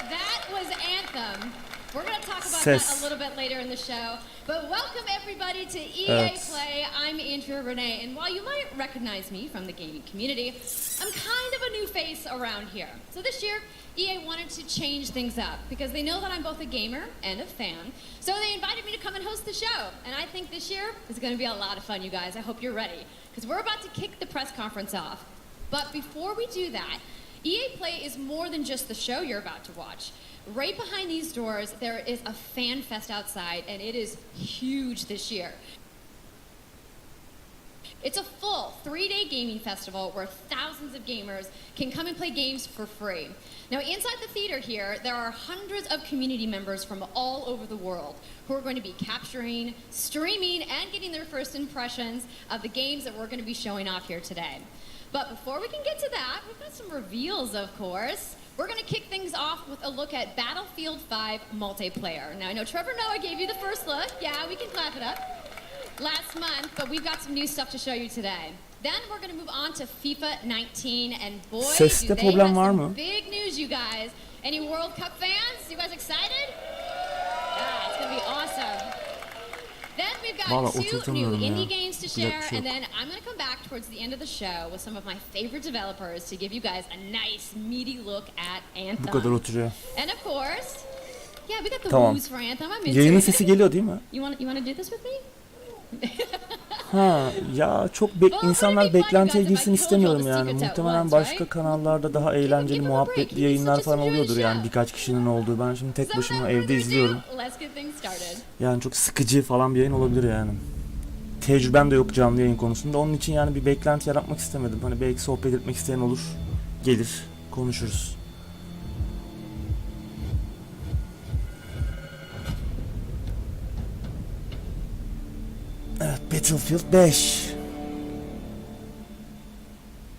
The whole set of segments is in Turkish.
That was Anthem. We're going to talk about that a little bit later in the show. But welcome everybody to EA Play. I'm Andrea Renee, and while you might recognize me from the gaming community, I'm kind of a new face around here. So this year, EA wanted to change things up because they know that I'm both a gamer and a fan. So they invited me to come and host the show. And I think this year is going to be a lot of fun, you guys. I hope you're ready because we're about to kick the press conference off. But before we do that, EA Play is more than just the show you're about to watch. Right behind these doors, there is a fan fest outside, and it is huge this year. It's a full 3-day gaming festival where thousands of gamers can come and play games for free. Now, inside the theater here, there are hundreds of community members from all over the world who are going to be capturing, streaming, and getting their first impressions of the games that we're going to be showing off here today. But before we can get to that, we've got some reveals, of course. We're going to kick things off with a look at Battlefield 5 multiplayer. Now, I know Trevor Noah gave you the first look. Yeah, we can clap it up. Last month, but we've got some new stuff to show you today. Then we're going to move on to FIFA 19, and boy, do they have some big news, you guys. Any World Cup fans? You guys excited? Yeah, it's going to be awesome. Then we've got two new indie games to share, and then I'm going to come back towards the end of the show with some of my favorite developers to give you guys a nice, meaty look at Anthem. And of course, yeah, we got the woos for Anthem. I'm into Yayının sesi geliyor değil mi? You want to do this with me? Ha ya çok insanlar beklentiye girsin istemiyorum yani. Muhtemelen başka kanallarda daha eğlenceli muhabbetli yayınlar falan oluyordur yani birkaç kişinin olduğu. Ben şimdi tek başıma evde izliyorum. Yani çok sıkıcı falan bir yayın olabilir yani. Tecrübem de yok canlı yayın konusunda. Onun için yani bir beklenti yaratmak istemedim. Hani belki sohbet etmek isteyen olur. Gelir, konuşuruz. Evet, Battlefield 5.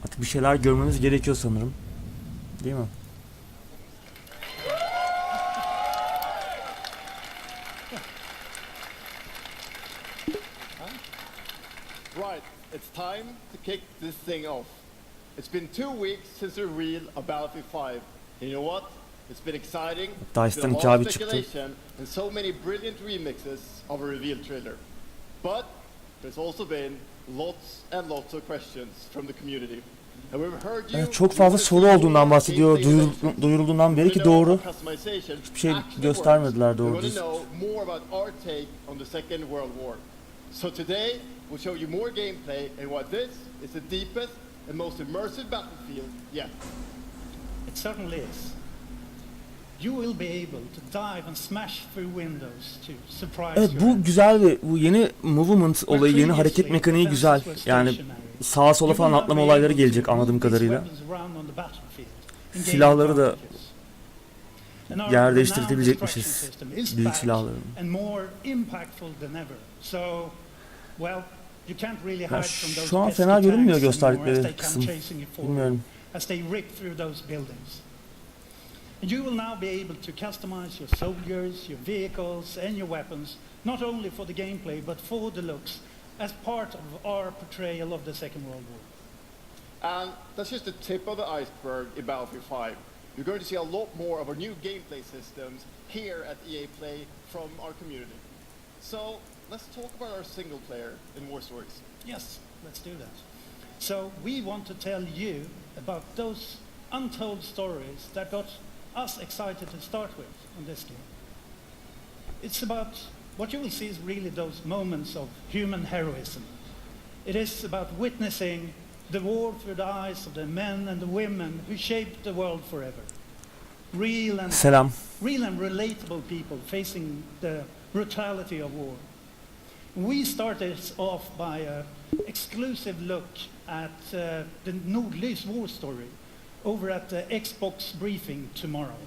Artık bir şeyler görmemiz gerekiyor sanırım. Değil mi? Right, it's time to kick this thing off. It's been 2 weeks since the reveal of Battlefield 5. And you know what? It's been exciting. Dice'dan 2 abi çıktı. And so many brilliant remixes of a reveal trailer. But there's also been lots and lots of questions from the community. And we've heard you çok fazla soru olduğundan bahsediyor duyurulduğundan beri ki doğru. Hiçbir şey göstermediler doğru düz. So today we'll show you more gameplay and why this is the deepest and most immersive battlefield yet. It certainly is. You will be able to dive and smash through windows to surprise. Evet bu güzel ve bu yeni movement olayı, yeni hareket mekaniği güzel. Yani sağa sola falan atlama olayları gelecek anladığım kadarıyla. Silahları da yer değiştirebilecekmişiz. Büyük silahları. Ya şu an fena görünmüyor gösterdikleri kısım. Bilmiyorum. And you will now be able to customize your soldiers, your vehicles, and your weapons, not only for the gameplay, but for the looks, as part of our portrayal of the Second World War. And that's just the tip of the iceberg in Battlefield 5. You're going to see a lot more of our new gameplay systems here at EA Play from our community. So, let's talk about our single player in War Stories. Yes, let's do that. So, we want to tell you about those untold stories that got us excited to start with on this game. It's about what you will see is really those moments of human heroism. It is about witnessing the war through the eyes of the men and the women who shaped the world forever. Real and relatable people facing the brutality of war. We started off by an exclusive look at the Nordlys war story over at the Xbox briefing tomorrow.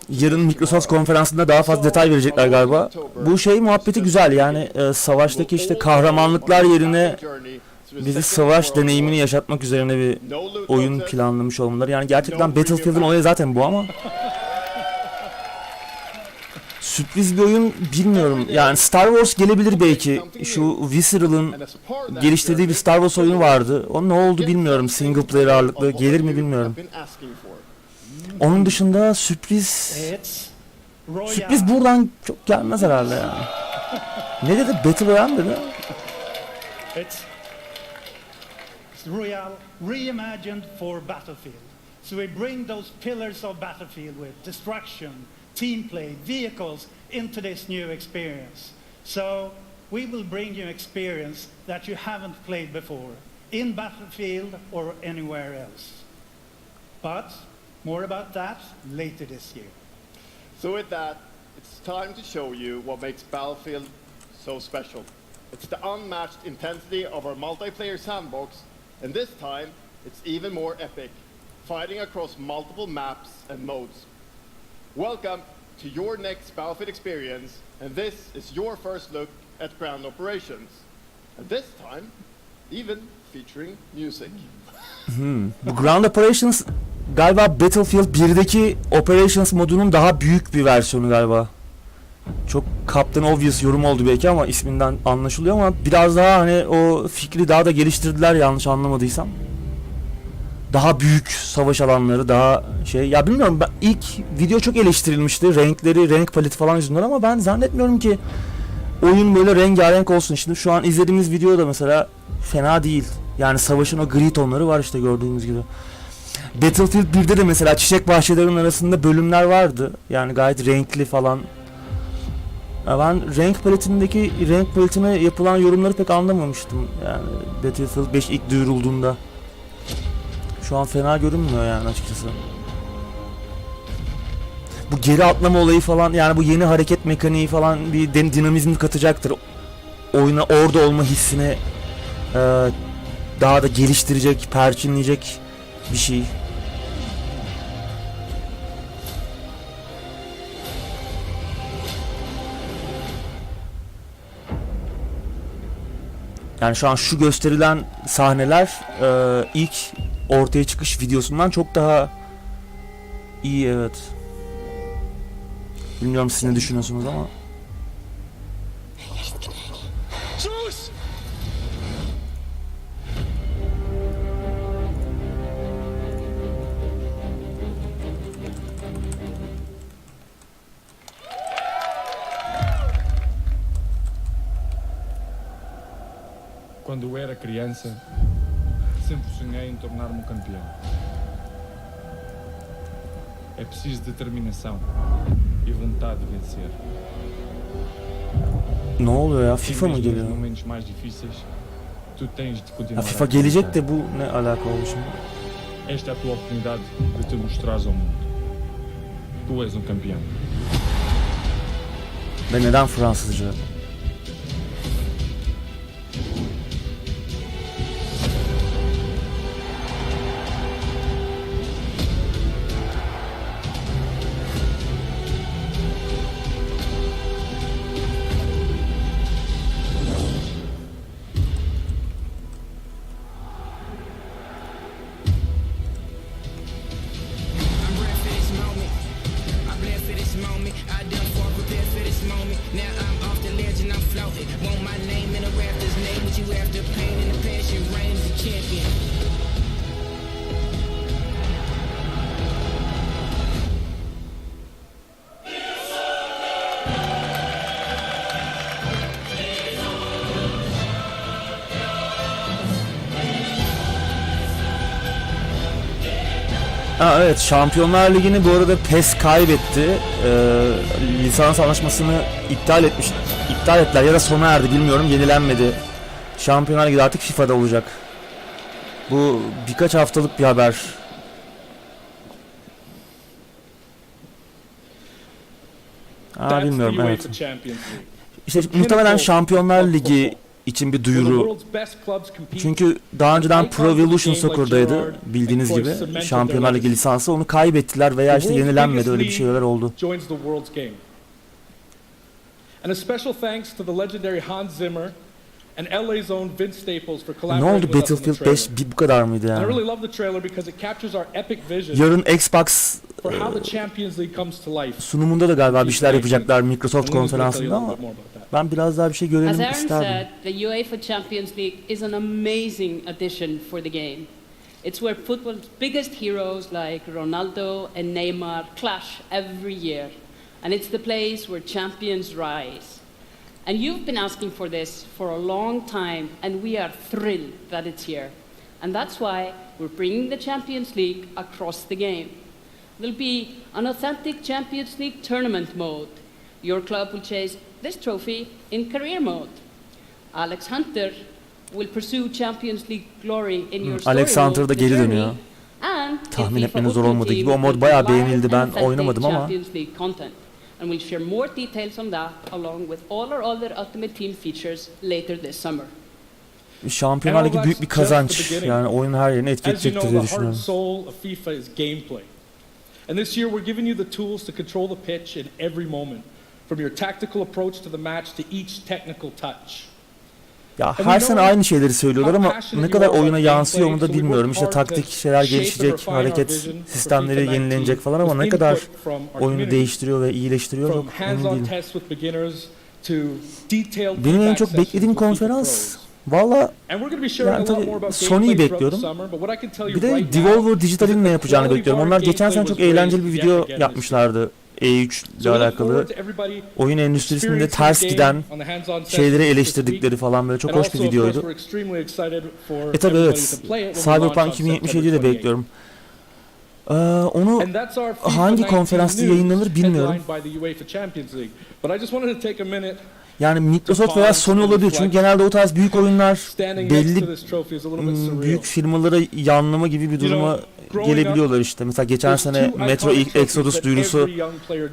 Yarın Microsoft konferansında daha fazla detay verecekler galiba. Bu şey muhabbeti güzel yani savaştaki işte kahramanlıklar yerine bizi savaş deneyimini yaşatmak üzerine bir oyun planlamış olmaları. Yani gerçekten Battlefield'ın olayı zaten bu ama sürpriz bir oyun bilmiyorum. Yani Star Wars gelebilir belki. Şu Visceral'ın geliştirdiği bir Star Wars oyunu vardı. O ne oldu bilmiyorum. Single player ağırlıklı gelir mi bilmiyorum. Onun dışında sürpriz buradan çok gelmez herhalde yani. Ne dedi? Battle Royale dedi. It's Royale reimagined for Battlefield. So we bring those pillars of Battlefield with destruction, team play, vehicles into this new experience. So we will bring you experience that you haven't played before in Battlefield or anywhere else. But more about that later this year. So with that, it's time to show you what makes Battlefield so special. It's the unmatched intensity of our multiplayer sandbox, and this time it's even more epic, fighting across multiple maps and modes. Welcome to your next Battlefield experience, and this is your first look at ground operations. And this time, even featuring music. Bu Ground Operations galiba Battlefield 1'deki Operations modunun daha büyük bir versiyonu galiba. Çok Captain Obvious yorum oldu belki ama isminden anlaşılıyor, ama biraz daha hani o fikri daha da geliştirdiler yanlış anlamadıysam. Daha büyük savaş alanları, daha şey, ya bilmiyorum, ben ilk video çok eleştirilmişti renkleri, renk paleti falan yüzünden, ama ben zannetmiyorum ki oyun böyle rengarenk olsun. Şimdi şu an izlediğimiz video da mesela fena değil. Yani savaşın o gri tonları var işte, gördüğünüz gibi. Battlefield 1'de de mesela çiçek bahçelerinin arasında bölümler vardı. Yani gayet renkli falan. Ya ben renk paletine yapılan yorumları pek anlamamıştım. Yani Battlefield 5 ilk duyurulduğunda. Şu an fena görünmüyor yani açıkçası. Bu geri atlama olayı falan, yani bu yeni hareket mekaniği falan bir dinamizm katacaktır. Oyuna orada olma hissini daha da geliştirecek, perçinleyecek bir şey. Yani şu an şu gösterilen sahneler ilk ortaya çıkış videosundan çok daha iyi, evet. Bilmiyorum siz ne düşünüyorsunuz ama. Quando eu era criança, sempre sonhei em tornar-me um campeão. É preciso determinação e vontade de vencer. Ne oluyor ya? FIFA mı geliyor? Nos momentos mais difíceis, tu tens de Ya continuar. FIFA gelecek de bu ne alaka oldu şimdi? Esta é a tua oportunidade de te mostrares ao mundo. Tu és um campeão. Ve neden Fransızca? Ha, evet, Şampiyonlar Ligi'ni bu arada PES kaybetti. Lisans anlaşmasını iptal ettiler ya da sona erdi, bilmiyorum, yenilenmedi. Şampiyonlar Ligi artık FIFA'da olacak. Bu birkaç haftalık bir haber. Bilmiyorum, evet. İşte muhtemelen Şampiyonlar Ligi için bir duyuru. Çünkü daha önceden Pro Evolution Soccer'daydı bildiğiniz gibi. Şampiyonlar Ligi lisansı, onu kaybettiler veya işte yenilenmedi, öyle bir şeyler oldu. Ne oldu, Battlefield 5 bu kadar mıydı yani? Yarın Xbox sunumunda da galiba bir şeyler yapacaklar Microsoft konferansında, ama ben biraz daha bir şey görelim isterdim. The UEFA Champions League is an amazing addition for the game. It's where football's biggest heroes like Ronaldo and Neymar clash every year. And it's the place where champions rise. And you've been asking for this for a long time, and we are thrilled that it's here. And that's why we're bringing the Champions League across the game. There'll be an authentic Champions League tournament mode. Your club will chase this trophy in career mode. Alex Hunter will pursue Champions League glory in your story Alex Hunter da mode, The geri Journey, dönüyor. and Tahmin in etmeniz FIFA zor olmadığı Ultimate gibi o mod Team bayağı with live beğenildi. Ben and authentic oynamadım ama Champions League content. And we'll share more details on that along with all our other Ultimate Team features later this summer. Şampiyonlar Ligi büyük bir kazanç. Yani oyunun her yerini etki As you edecektir know, diye the heart and düşünüyorum. soul of FIFA is gameplay. And this year we're giving you the tools to control the pitch in every moment, from your tactical approach to the match to each technical touch. Ya her sene aynı şeyleri söylüyorlar ama ne kadar oyuna yansıyor onu da bilmiyorum. İşte taktik şeyler gelişecek, hareket sistemleri yenilenecek falan ama ne kadar oyunu değiştiriyor ve iyileştiriyor çok emin değilim. Benim en çok beklediğim konferans valla yani tabii Sony'yi bekliyorum. Bir de Devolver Digital'in ne yapacağını bekliyorum. Onlar geçen sene çok eğlenceli bir video yapmışlardı. E3 ile alakalı oyun endüstrisinde ters giden şeyleri eleştirdikleri falan böyle çok hoş bir videoydu. Tabi evet, Cyberpunk 2077'yi de bekliyorum. Onu hangi konferansta yayınlanır bilmiyorum. Yani Microsoft veya Sony olabilir çünkü genelde o tarz büyük oyunlar belli büyük firmalara yanlama gibi bir duruma gelebiliyorlar işte. Mesela geçen sene Metro Exodus duyurusu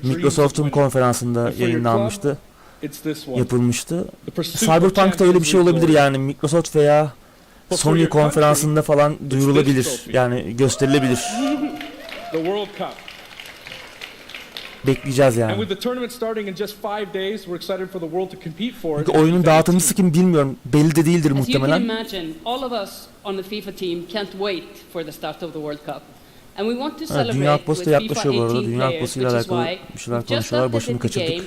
Microsoft'un konferansında yayınlanmıştı, yapılmıştı. Cyberpunk'ta öyle bir şey olabilir yani Microsoft veya Sony konferansında falan duyurulabilir yani gösterilebilir. Bekleyeceğiz yani. Çünkü oyunun dağıtımcısı kim bilmiyorum. Belli de değildir muhtemelen. Dünya Kupası da yaklaşıyor bu arada. Dünya Kupası ile alakalı bir şeyler konuşuyorlar. Boşunu kaçırdık.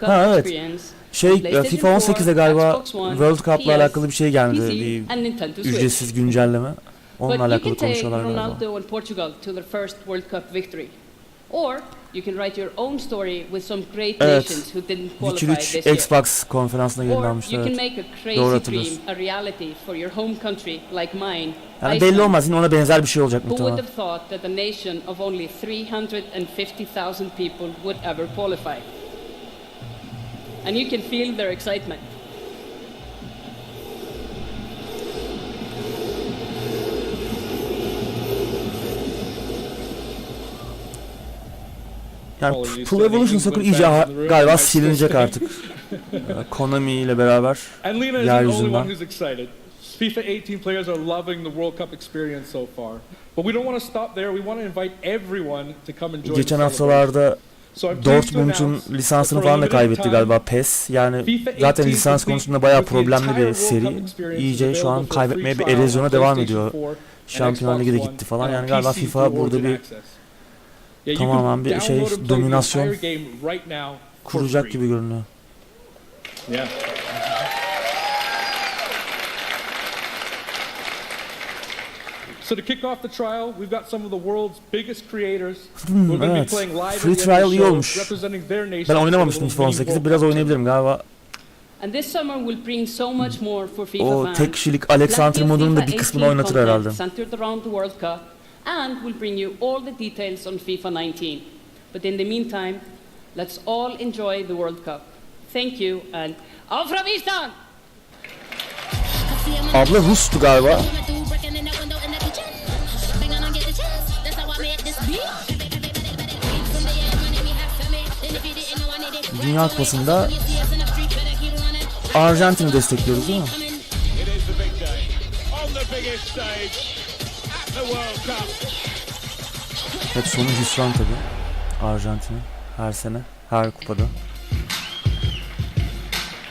Ha evet. FIFA 18'e galiba World Cup ile alakalı bir şey geldi. Bir ücretsiz güncelleme. Onunla alakalı konuşuyorlar galiba. Or you can write your own story with some great nations who didn't qualify this year. Xbox konferansına yayınlanmıştı. Or you can make a crazy dream a reality for your home country like mine. Yani belli olmaz yine ona benzer bir şey olacak muhtemelen. Who would have thought that a nation of only 350,000 people would ever qualify? And you can feel their excitement. Yani Pro Evolution Soccer iyice galiba silinecek artık. Konami ile beraber yeryüzünden. FIFA 18 players are loving the World Cup experience so far. But we don't want to stop there. We want to invite everyone to come and join. Geçen haftalarda Dortmund'un lisansını falan da kaybetti galiba PES. Yani zaten lisans konusunda bayağı problemli bir seri. İyice şu an kaybetmeye bir erozyona devam ediyor. Şampiyonlar Ligi de gitti falan. Yani galiba FIFA burada bir tamamen bir dominasyon kuracak gibi görünüyor. So to kick off the trial, we've got some of the world's biggest creators who are going to be playing live Free trial iyi olmuş. representing their nation. Ben oynamamıştım FIFA 18'i. Biraz oynayabilirim galiba. And this summer will bring so much more for FIFA O fans. tek kişilik Alexander modunun da bir kısmını oynatır herhalde. Centered around the World Cup and will bring you all the details on FIFA 19. But in the meantime, let's all enjoy the World Cup. Thank you and auf Ravistan! Abla Rus'tu galiba. Dünya Kupası'nda Arjantin'i destekliyoruz değil mi? Hep sonu hüsran tabii. Arjantin'in her sene, her kupada.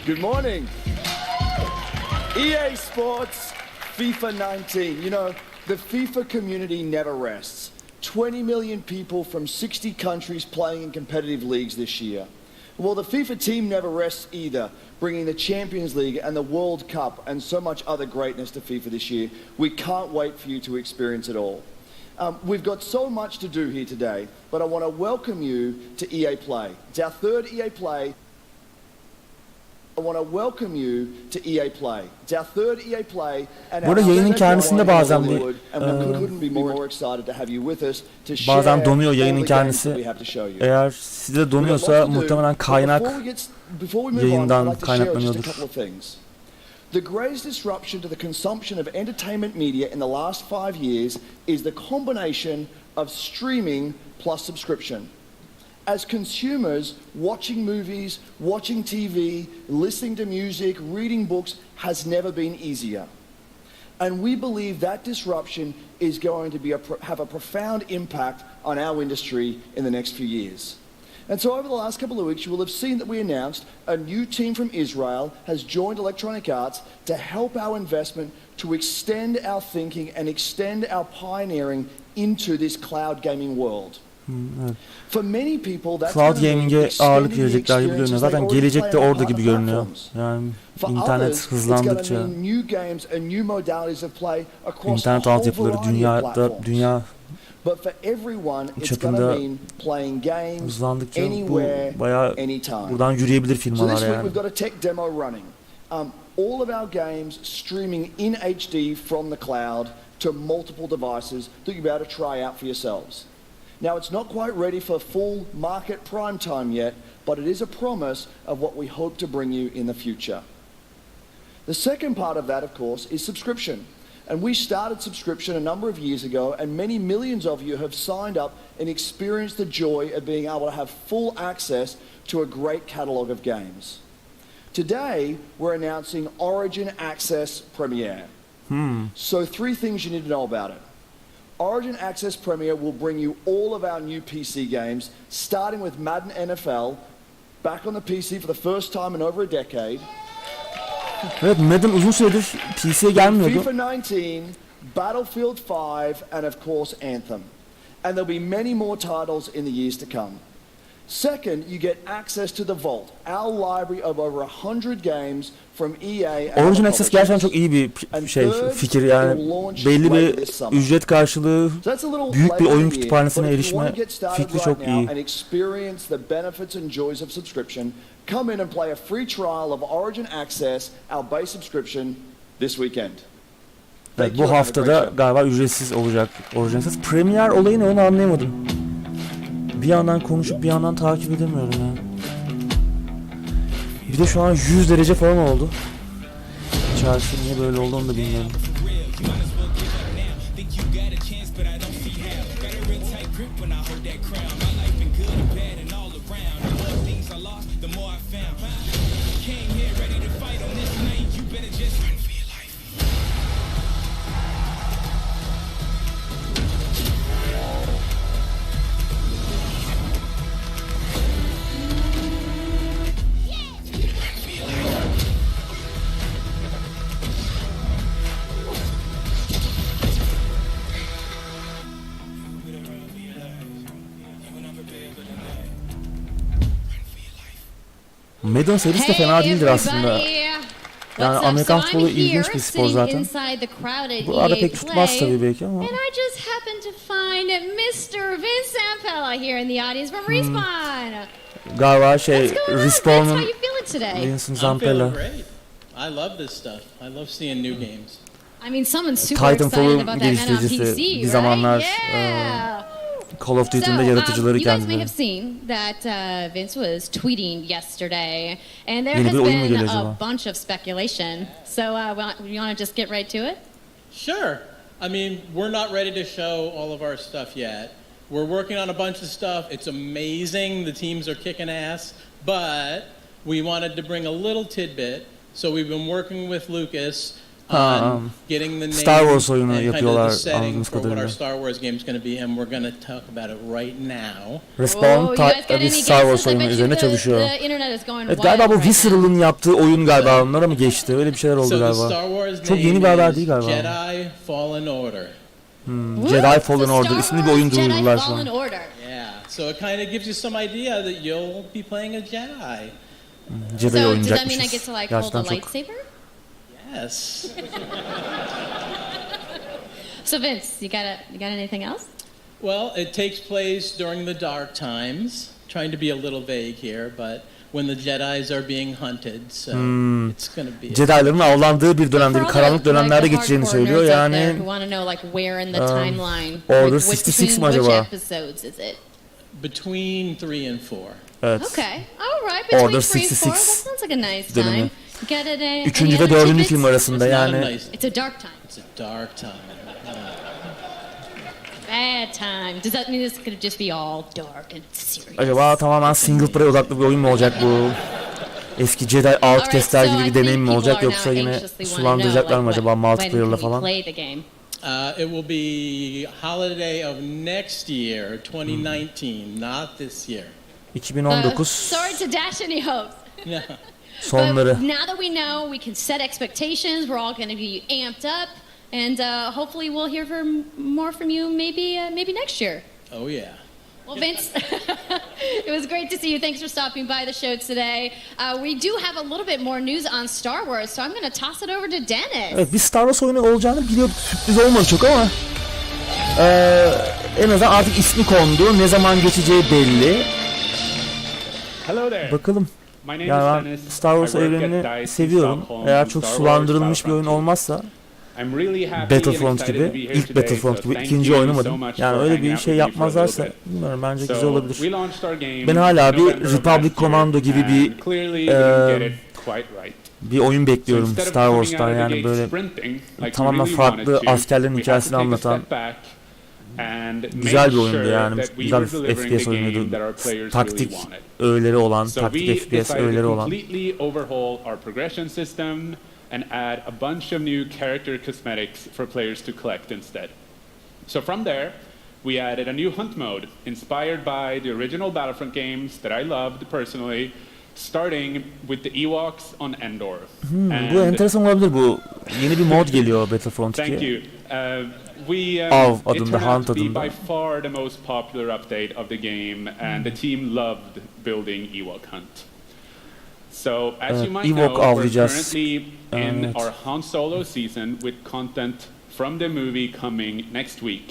Good morning. EA Sports FIFA 19. You know, the FIFA community never rests. 20 million people from 60 countries playing in competitive leagues this year. Well, the FIFA team never rests either, bringing the Champions League and the World Cup and so much other greatness to FIFA this year. We can't wait for you to experience it all. We've got so much to do here today, but I want to welcome you to EA Play. It's our third EA Play. I want to welcome you to EA Play. It's our third EA Play. Bu arada yayının kendisinde bazen bir bazen donuyor yayının kendisi. Eğer sizde donuyorsa muhtemelen kaynak yayından kaynaklanıyordur. The greatest disruption to the consumption of entertainment media in the last 5 years is the combination of streaming plus subscription. As consumers, watching movies, watching TV, listening to music, reading books has never been easier. And we believe that disruption is going to have a profound impact on our industry in the next few years. And so over the last couple of weeks, you will have seen that we announced a new team from Israel has joined Electronic Arts to help our investment to extend our thinking and extend our pioneering into this cloud gaming world. Evet. Cloud gaming'e ağırlık verecekler gibi görünüyor. Zaten gelecek de orada gibi görünüyor. Yani internet hızlandıkça, internet altyapıları dünya çapında hızlandıkça bu bayağı buradan yürüyebilir firmalar yani. All of our games streaming in HD from the cloud to multiple devices that you'll be able to try out for yourselves. Now, it's not quite ready for full market prime time yet, but it is a promise of what we hope to bring you in the future. The second part of that, of course, is subscription. And we started subscription a number of years ago, and many millions of you have signed up and experienced the joy of being able to have full access to a great catalog of games. Today, we're announcing Origin Access Premier. So 3 things you need to know about it. Origin Access Premier will bring you all of our new PC games, starting with Madden NFL, back on the PC for the first time in over a decade. Evet, Madden uzun süredir PC'ye gelmiyordu. FIFA 19, Battlefield 5, and of course Anthem. And there'll be many more titles in the years to come. Second, you get access to the Vault, our library of over 100 games from EA. Origin Access gerçekten çok iyi bir fikir yani belli bir ücret karşılığı büyük bir oyun kütüphanesine erişme fikri çok iyi. Come in and play a free trial of Origin Access, our base subscription this weekend. Evet, bu haftada galiba ücretsiz olacak Origin Access. Premier olayı ne onu anlayamadım. Bir yandan konuşup bir yandan takip edemiyorum ya. Bir de şu an 100 derece falan oldu. İçerisi niye böyle oldu onu da bilmiyorum. Madden serisi de fena değildir aslında. Yani Amerikan futbolu ilginç bir spor zaten. Bu arada pek tutmaz tabii belki ama. Galiba Respawn'un Vincent Zampella. I love this stuff. I love seeing new games. I mean, someone's super excited about that head on PC, bir zamanlar Call of Duty'nin de yaratıcıları kendileri. You guys may kendileri. have seen that Vince was tweeting yesterday, and there has been a bunch of speculation. So, you want to just get right to it? Sure. I mean, we're not ready to show all of our stuff yet. We're working on a bunch of stuff. It's amazing. The teams are kicking ass. But we wanted to bring a little tidbit. So we've been working with Lucas on getting the name Star Wars oyunu and kind of yapıyorlar the setting anladığımız for what our kadarıyla. Star Wars game is going to be, and we're going to talk about it right now. Respawn bir Star Wars oyunu üzerine çalışıyor. Evet, galiba bu Visceral'ın yaptığı oyun galiba onlara mı geçti? Öyle bir şeyler oldu galiba. Çok yeni bir haber değil galiba. Jedi Fallen Order. Jedi Fallen Order isimli bir oyun duyurdular şu an. Yeah. So it kind of gives you some idea that you'll be playing a Jedi. Jedi So does that mean I get oynayacakmışız. to like hold a Gerçekten çok. lightsaber? Yes. So Vince, you got anything else? Well, it takes place during the dark times. Trying to be a little vague here, but when the Jedis are being hunted, so it's going to be. Jedi'ların avlandığı bir dönemde, bir For all karanlık the, dönemlerde the geçeceğini hardcore söylüyor. nerds out there Yani who want to know like where in the timeline, Order which 66 between mi which acaba? episodes is it? Between 3 and 4. evet. Okay, all right. Between Order 3 and 4, that 66 sounds like a nice dönemi. time. You got it. Üçüncü ve dördüncü film arasında It's not a yani. nice. It's a dark time. It's a dark time. Bad time. Does that mean this could just be all dark and serious? Acaba tamamen single player odaklı bir oyun mu olacak bu? Eski Jedi Outcast'ler gibi bir deneyim mi olacak, yoksa yine sulandıracaklar mı acaba multiplayer'la falan? It will be holiday of next year, 2019, not this year. 2019 Sorry to dash any hopes. sonları. But now that we know, we can set expectations. We're all going to be amped up, and hopefully we'll hear more from you maybe next year. Oh yeah. Well, Vince, it was great to see you. Thanks for stopping by the show today. We do have a little bit more news on Star Wars, so I'm going to toss it over to Dennis. Evet, bir Star Wars oyunu olacağını biliyorduk. Sürpriz olmadı çok ama en azından artık ismi kondu. Ne zaman geçeceği belli. Bakalım. Yani ben Star Wars evrenini seviyorum. Eğer çok sulandırılmış bir oyun olmazsa, Battlefront gibi, ilk Battlefront gibi, ikinci oynamadım. Yani öyle bir şey yapmazlarsa bilmiyorum, bence güzel olabilir. Ben hala bir Republic Commando gibi bir oyun bekliyorum Star Wars'tan, yani böyle tamamen farklı askerlerin hikayesini anlatan güzel bir oyundu yani, güzel bir FPS oyunuydu. Taktik öğeleri olan, taktik FPS öğeleri olan. And add a bunch of new character cosmetics for players to collect instead. So from there, we added a new hunt mode inspired by the original Battlefront games that I loved personally, starting with the Ewoks on Endor. Bu enteresan olabilir bu. Yeni bir mod geliyor Battlefront 2'ye. Thank you. Av It adında, turned out Hunt to be adında. by far the most popular update of the game, and the team loved building Ewok Hunt. So, as you might Ewok know, we're avlayacağız. currently in Evet. our Han Solo season with content from the movie coming next week.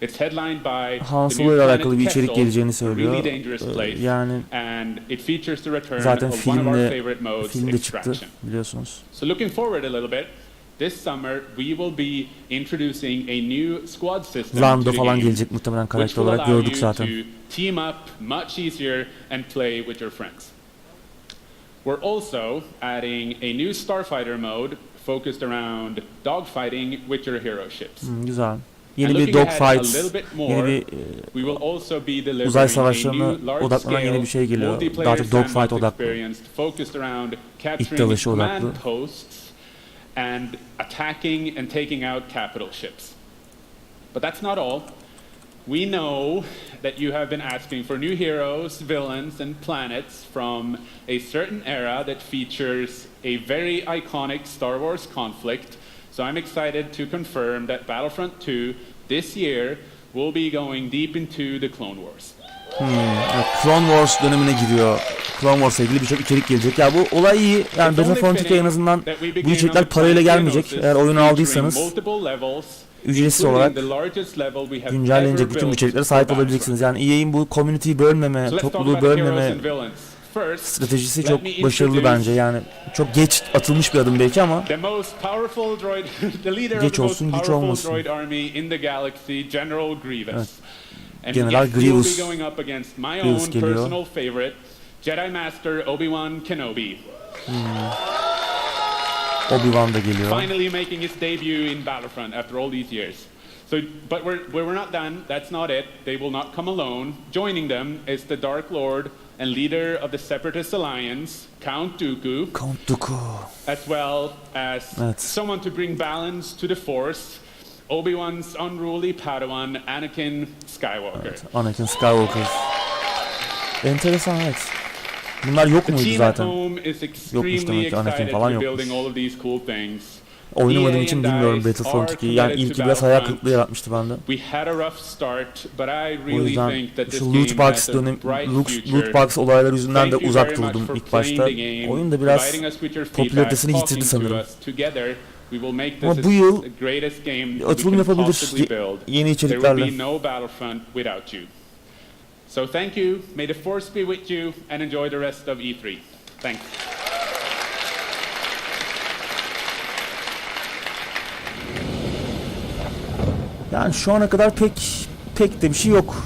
It's headlined by Han the Solo new ile planet alakalı bir içerik Kessel, geleceğini a söylüyor. really dangerous place, Yani and it features the return zaten of one of our filmde favorite modes, çıktı extraction. biliyorsunuz. So looking forward a little bit, this summer we will be introducing a new squad system Lando to the falan game, gelecek muhtemelen, which karakter will olarak allow gördük you zaten. to team up much easier and play with your friends. We're also adding a new starfighter mode focused around dogfighting with your hero ships. Güzel. Yeni And bir looking ahead a dogfight, little bit yeni more, bir we will also be delivering uzay a savaşlarına new odaklanan yeni bir şey large-scale geliyor. Daha multiplayer çok dogfight sandbox odaklı. experience focused around capturing dalışı command odaklı. posts and attacking and taking out capital ships. But that's not all. We know that you have been asking for new heroes, villains, and planets from a certain era that features a very iconic Star Wars conflict. So I'm excited to confirm that Battlefront 2 this year will be going deep into the Clone Wars. Evet, Clone Wars dönemine giriyor. Clone Wars'la ilgili birçok içerik gelecek. Ya bu olay iyi. Yani Battlefront 2 en azından bu içerikler parayla gelmeyecek. Eğer oyunu aldıysanız ücretsiz olarak güncelleyecek bütün bu içeriklere sahip olabileceksiniz. Yani EA'in bu community'yi bölmeme, topluluğu bölmeme stratejisi çok başarılı bence. Yani çok geç atılmış bir adım belki ama geç olsun, güç olmasın. Evet. General Grievous geliyor. Jedi Master Obi-Wan Kenobi. Obi-Wan da geliyor. Finally making his debut in Battlefront after all these years. So, but we're not done. That's not it. They will not come alone. Joining them is the Dark Lord and leader of the Separatist Alliance, Count Dooku. Count Dooku. As well as someone to bring balance to the Force, Obi-Wan's unruly Padawan, Anakin Skywalker. Evet, Anakin Skywalker. Enteresan, evet. Bunlar yok muydu zaten? Yokmuş demek ki, Anakin falan yokmuş. Oynamadığım EA için and bilmiyorum DICE Battlefront are 2'yi. Yani committed ilki to biraz hayal Battlefront. kırıklığı yaratmıştı bende. We had a rough start, but I O really yüzden think that this şu game loot box has a dönem, bright future. loot box olayları yüzünden de Thank you uzak very much durdum for ilk playing başta. the game, Oyun da biraz providing us with your feedback, popülaritesini yitirdi talking to sanırım. us. Together, we will make Ama this bu yıl the greatest game bir we atılım can yapabilir possibly build. yeni There will içeriklerle. be no Battlefront without you. So thank you, may the force be with you, and enjoy the rest of E3. Thanks. Yani şu ana kadar pek de bir şey yok.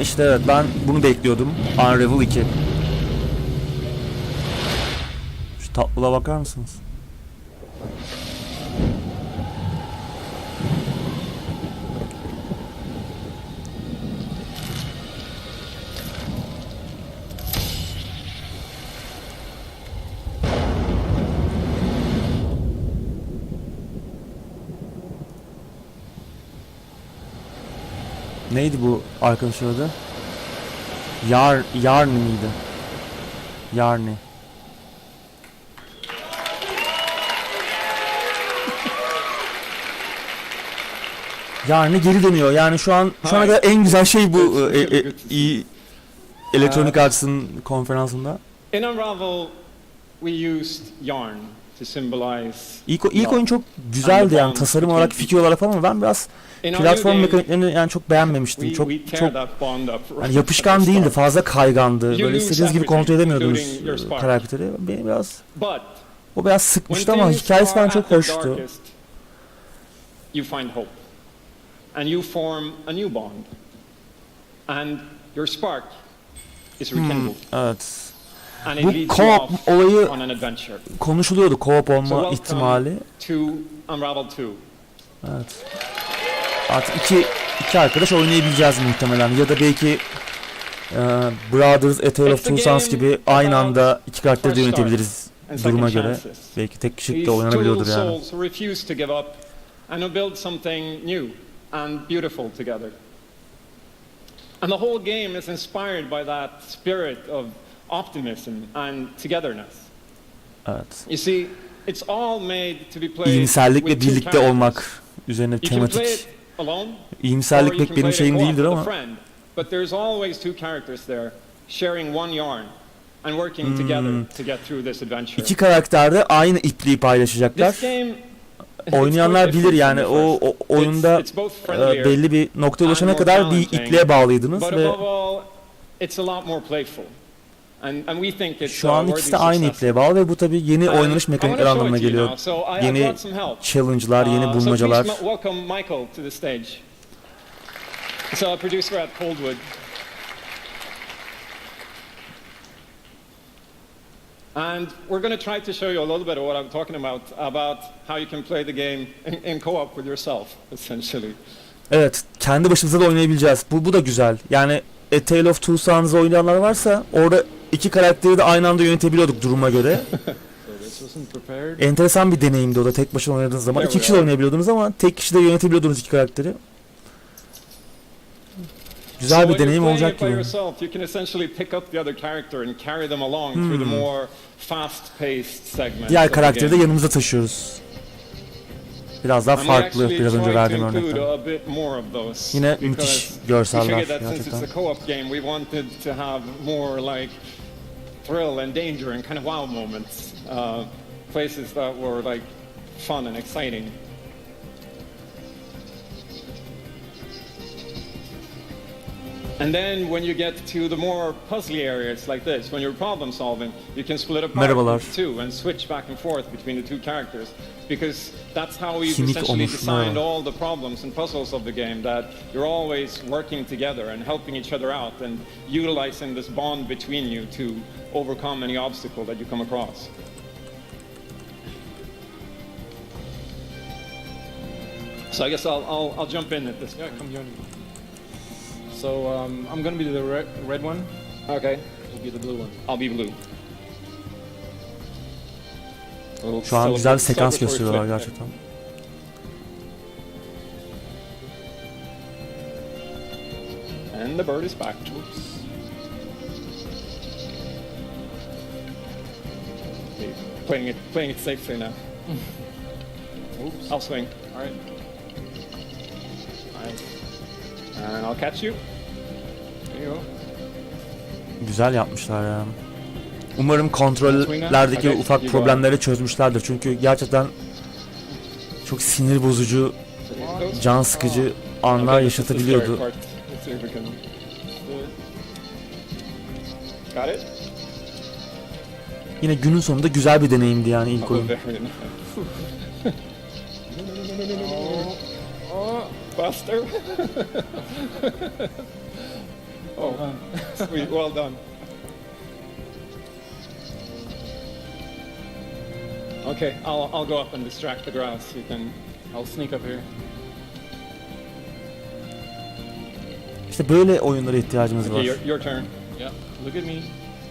İşte evet, ben bunu bekliyordum. Unravel 2. Şu tatlılığa bakar mısınız? Neydi bu arkadaşın adı? Yarni miydi? Yarni. Yarni geri dönüyor. Yani şu ana kadar en güzel şey bu Electronic Arts'ın konferansında. In Unravel, we used yarn to symbolize. İlk oyun çok güzeldi yani tasarım olarak, fikir olarak falan, ama ben biraz platform mekaniklerini yani çok beğenmemiştim. Çok yani yapışkan değildi, fazla kaygandı. Böyle istediğiniz gibi kontrol edemiyordunuz karakteri. Beni biraz o biraz sıkmıştı ama hikayesi falan çok hoştu. You find hope. And you form a new bond. And your spark is rekindled. Evet. And it Bu leads you co-op off olayı on an adventure. konuşuluyordu, co-op olma So ihtimali. to Unravel 2. Evet. Artık iki arkadaş oynayabileceğiz muhtemelen, ya da belki Brothers, A Tale of Two Sons gibi aynı anda iki karakteri de yönetebiliriz duruma göre. Belki tek kişilik de oynanabiliyordur yani. These two souls who refuse to give up and who build something new and beautiful together. And the whole game is inspired by that spirit of optimism and togetherness. Evet. You see, it's all made to be played İyimserlik ve with two birlikte characters. olmak üzerine You can play tematik. it alone, İyimserlik or you pek can benim play it şeyim co-op değildir with a ama friend. But there's always two characters there, sharing one yarn and working together to get through this adventure. İki karakter de aynı ipliği paylaşacaklar. This game Oynayanlar bilir yani o oyunda belli bir noktaya ulaşana kadar bir ipliğe bağlıydınız ve şu an ikisi de aynı ipliğe bağlı ve bu tabi yeni oynanış mekanikleri anlamına geliyor. Yeni challenge'lar, yeni bulmacalar. And we're going to try to show you a little bit of what I'm talking about how you can play the game in co-op with yourself, essentially. Evet, kendi başımıza da oynayabileceğiz. Bu da güzel. Yani A Tale of Two Sons oynayanlar varsa orada iki karakteri de aynı anda yönetebiliyorduk duruma göre. Enteresan bir deneyimdi o da, tek başına oynadığınız zaman. İki kişi de oynayabiliyordunuz ama tek kişi de yönetebiliyordunuz iki karakteri. Güzel bir deneyim olacak gibi. Diğer karakteri de yanımıza taşıyoruz. Biraz daha farklı biraz önce verdiğim örnekten. Yine müthiş görseller gerçekten. Thrill and danger and kind of wow moments, places that were like fun and exciting. And then when you get to the more puzzly areas like this, when you're problem solving, you can split apart into two and switch back and forth between the two characters. Because that's how we've essentially designed all the problems and puzzles of the game, that you're always working together and helping each other out and utilizing this bond between you to overcome any obstacle that you come across. So I guess I'll jump in at this point. Yeah, come join me. So I'm going to be the red one. Okay. You'll be the blue one. I'll be blue. Şu an güzel bir sekans gösteriyorlar gerçekten. And the bird is back. Okay, playing it safely now. Oops. I'll swing. All right. Nice. And I'll catch you. There you go. Güzel yapmışlar ya. Umarım kontrollerdeki ufak problemleri çözmüşlerdir. Çünkü gerçekten çok sinir bozucu, can sıkıcı anlar yaşatabiliyordu. Got it? Yine günün sonunda güzel bir deneyimdi yani ilk oyun. Buster. Oh, sweet, well done. Okay, I'll go up and distract the grass. I'll sneak up here. İşte böyle oyunlara ihtiyacımız var. Okay, your turn. Yeah, look at me.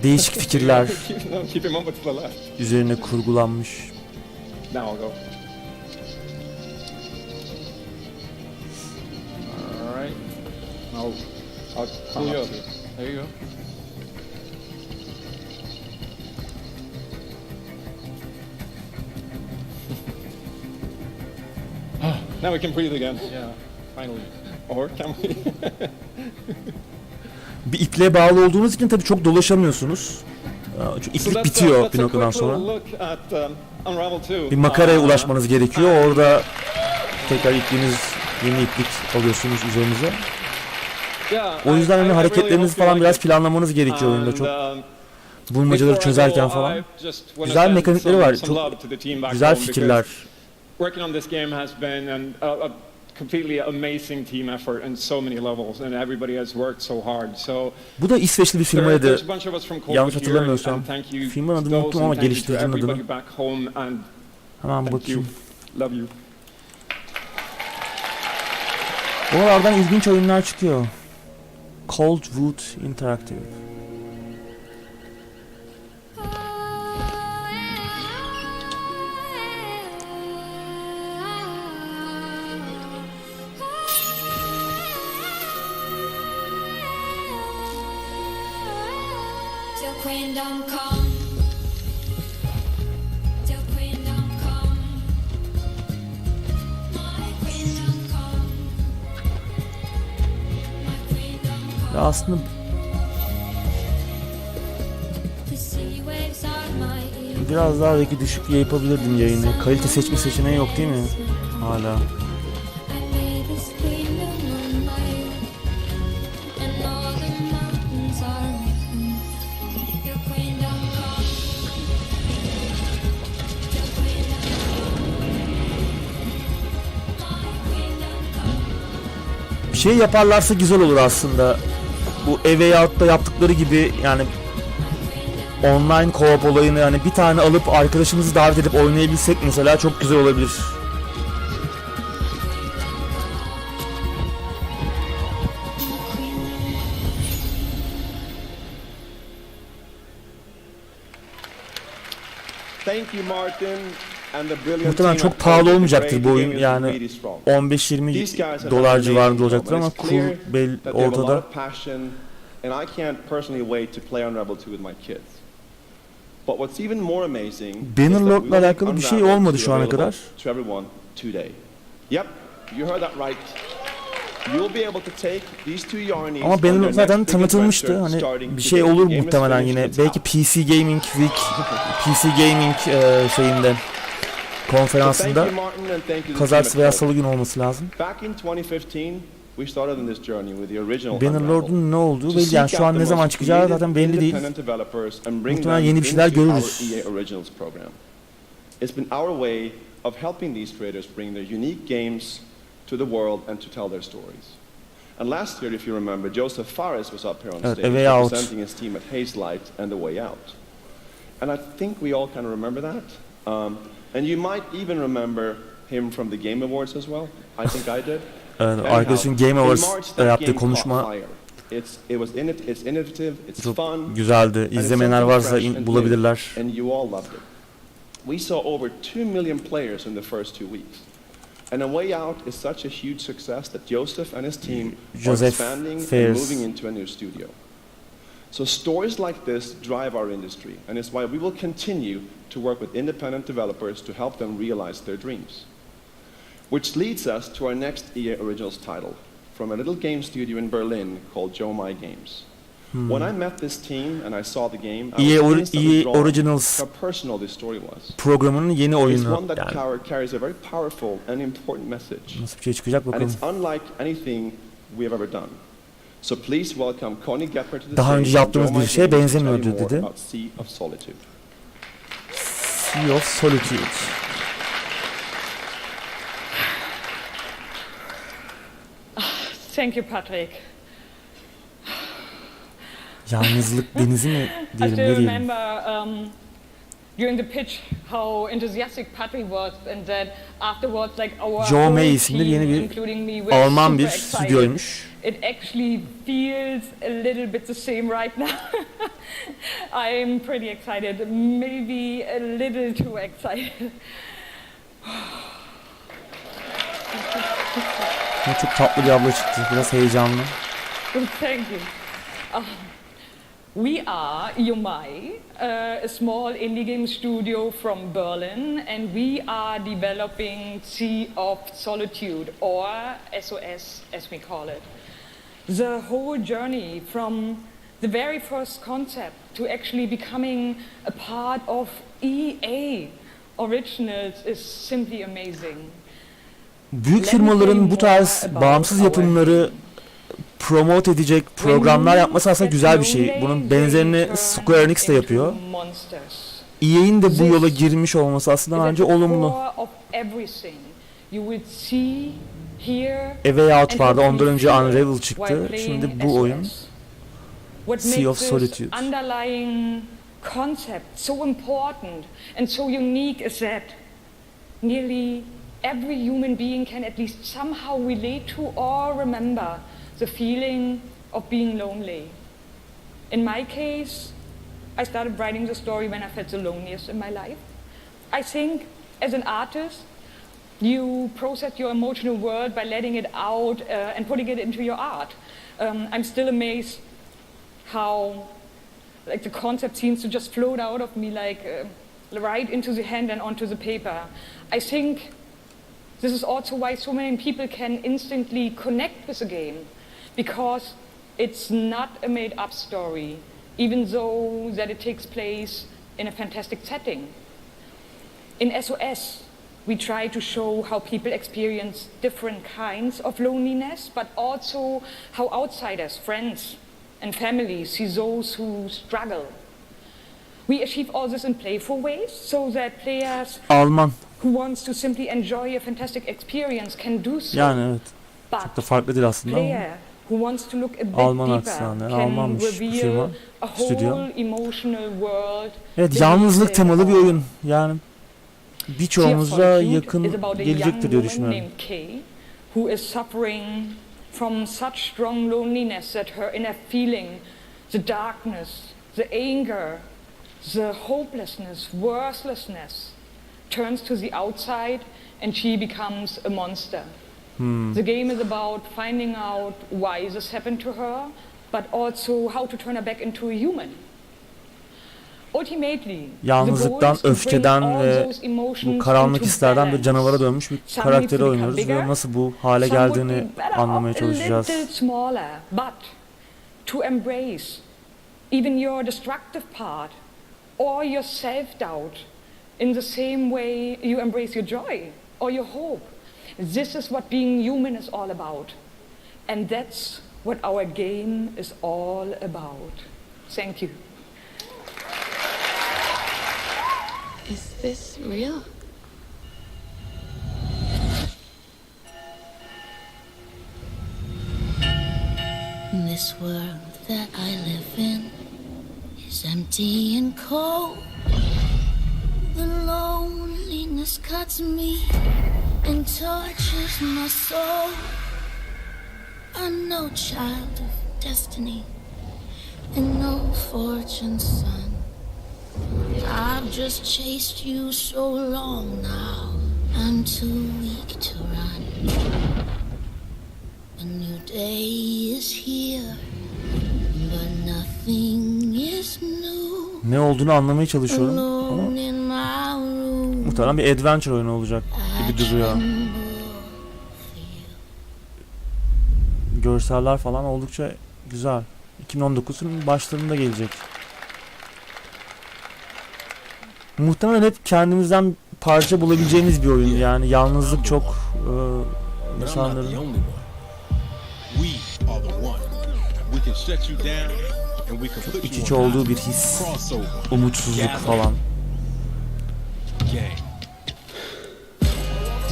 Değişik fikirler Keep him up to the left. üzerine kurgulanmış. Now I'll go. All right. I'll pull you up. There you go. Now we can breathe again. Yeah, finally. Or can we? Bir iple bağlı olduğunuz için tabii çok dolaşamıyorsunuz. Çünkü iplik bitiyor bir noktadan sonra. Bir makaraya ulaşmanız gerekiyor. Orada tekrar yeni iplik alıyorsunuz üzerinize. O yüzden hani hareketlerinizi falan biraz planlamanız gerekiyor oyunda çok. Bulmacaları çözerken falan. Güzel mekanikleri var. Çok güzel fikirler. Working on this game has been a completely amazing team effort in so many levels, and everybody has worked so hard. So bu da İsveçli bir firmaydı. Yanlış hatırlamıyorsam. Firmanın adını unuttum ama geliştiricinin adını. Hemen bakayım. Love you. Oralardan ilginç oyunlar çıkıyor. Cold Wood Interactive. Ya aslında biraz daha belki düşük yapabilirdim yayını. Kalite seçme seçeneği yok değil mi? Hala. Bir şey yaparlarsa güzel olur aslında. Bu A Way Out'ta yaptıkları gibi yani online co-op olayını yani bir tane alıp arkadaşımızı davet edip oynayabilsek mesela çok güzel olabilir. Muhtemelen çok pahalı olmayacaktır bu oyun yani 15-20 dolar civarında olacaktır ama cool ortada. Bannerlord'la alakalı bir şey olmadı şu ana kadar. Ama Bannerlord zaten tanıtılmıştı. Hani bir şey olur muhtemelen yine. Belki PC Gaming Week, PC Gaming şeyinde konferansında pazartesi veya salı günü olması lazım. Bannerlord'un ne olduğu belli yani şu an ne zaman çıkacağı zaten belli değil. Muhtemelen yeni bir şeyler görürüz. It's been our way of helping these creators bring their unique games to the world and to tell their stories. And last year, if you remember, Joseph Fares was up here on stage representing his team at Hazelight and The Way Out. And I think we all kind of remember that. And you might even remember him from the Game Awards as well. I think I did. Arkadaşın Game Awards'da yaptığı konuşma çok güzeldi. İzlemeyenler varsa bulabilirler. We saw over 2 million players in the first 2 weeks. And A Way Out is such a huge success that Joseph and his team are expanding and moving into a new studio. So stories like this drive our industry, and it's why we will continue to work with independent developers to help them realize their dreams. Which leads us to our next EA Originals title, from a little game studio in Berlin called Joe My Games. When I met this team and I saw the game, I was instantly drawn Originals how personal this story was. programının yeni It's oyunu. one that Yani carries a very powerful and important message. nasıl bir şey çıkacak And bakalım. it's unlike anything we have ever done. So please welcome Connie Gepper to the Daha önce stage. yaptığımız Joe bir My şeye Games to tell benzemiyordu you more dedi. about Sea of Solitude. Sea of Solitude. Thank you, Patrick. Yalnızlık denizi mi I diyelim, still ne diyelim? remember during the pitch how enthusiastic Patrick was, and that afterwards, like our Joe whole May isimli team, yeni bir including me, were Alman super bir excited. stüdyoymuş. It actually feels a little bit the same right now. I'm pretty excited, maybe a little too excited. Çok tatlı bir abla çıktı. Biraz heyecanlı. Thank you. We are Yomai, a small indie game studio from Berlin, and we are developing Sea of Solitude, or SOS as we call it. The whole journey from the very first concept to actually becoming a part of EA Originals is simply amazing. Büyük firmaların bu tarz bağımsız yapımları promote edecek programlar yapması aslında güzel bir şey. Bunun benzerini Square Enix de yapıyor. EA'in de bu yola girmiş olması aslında bence olumlu. A Way Out vardı, ondan önce Unravel çıktı. Şimdi bu oyun Sea of Solitude. Concept so important and so unique is that nearly every human being can at least somehow relate to or remember the feeling of being lonely. In my case, I started writing the story when I felt the loneliest in my life. I think as an artist, you process your emotional world by letting it out and putting it into your art. I'm still amazed how like the concept seems to just float out of me like right into the hand and onto the paper. I think this is also why so many people can instantly connect with the game, because it's not a made-up story, even though that it takes place in a fantastic setting. In SOS, we try to show how people experience different kinds of loneliness, but also how outsiders, friends, and families see those who struggle. We achieve all this in playful ways so that players Alman. who wants to simply enjoy a fantastic experience can do so. Yani evet. Çok da farklı değil aslında ama. Player who wants to look a bit Alman deeper aksanı, can Almanmış bu reveal firma, a stüdyo. whole emotional world. Evet, yalnızlık temalı bir oyun. Yani birçoğumuza yakın gelecektir diye düşünüyorum. Who is suffering from such strong loneliness that her inner feeling, the darkness, the anger, the hopelessness, worthlessness turns to the outside and she becomes a monster. The game is about finding out why this happened to her, but also how to turn her back into a human. Yalnızlıktan, öfkeden ve bu karanlık hislerden bir canavara dönmüş bir karakteri oynuyoruz ve nasıl bu hale geldiğini anlamaya çalışacağız. To embrace even your destructive part or your self-doubt in the same way you embrace your joy or your hope. This is what being human is all about. And that's what our game is all about. Thank you. Is this real? This world that I live in is empty and cold. The loneliness cuts me and tortures my soul. I'm no child of destiny and no fortune's son. I've just chased you so long now, I'm too weak to run. A new day is here, but nothing just knew. Ne olduğunu anlamaya çalışıyorum ama Alone in my room. muhtemelen bir adventure oyunu olacak gibi duruyor. Görseller falan oldukça güzel. 2019'un başlarında gelecek. Muhtemelen hep kendimizden parça bulabileceğimiz bir oyun, yani yalnızlık çok insanların çok iç içe olduğu bir his, umutsuzluk falan.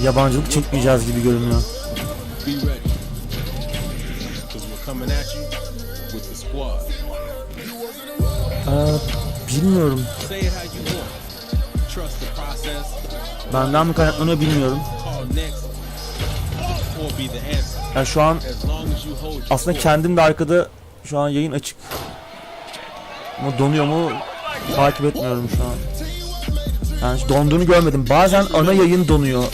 Yabancılık çekmeyeceğiz gibi görünüyor. Bilmiyorum. Benden mi kaynaklanıyor bilmiyorum. Yani şu an aslında kendim de arkada şu an yayın açık. Ama donuyor mu takip etmiyorum şu an. Yani donduğunu görmedim. Bazen ana yayın donuyor.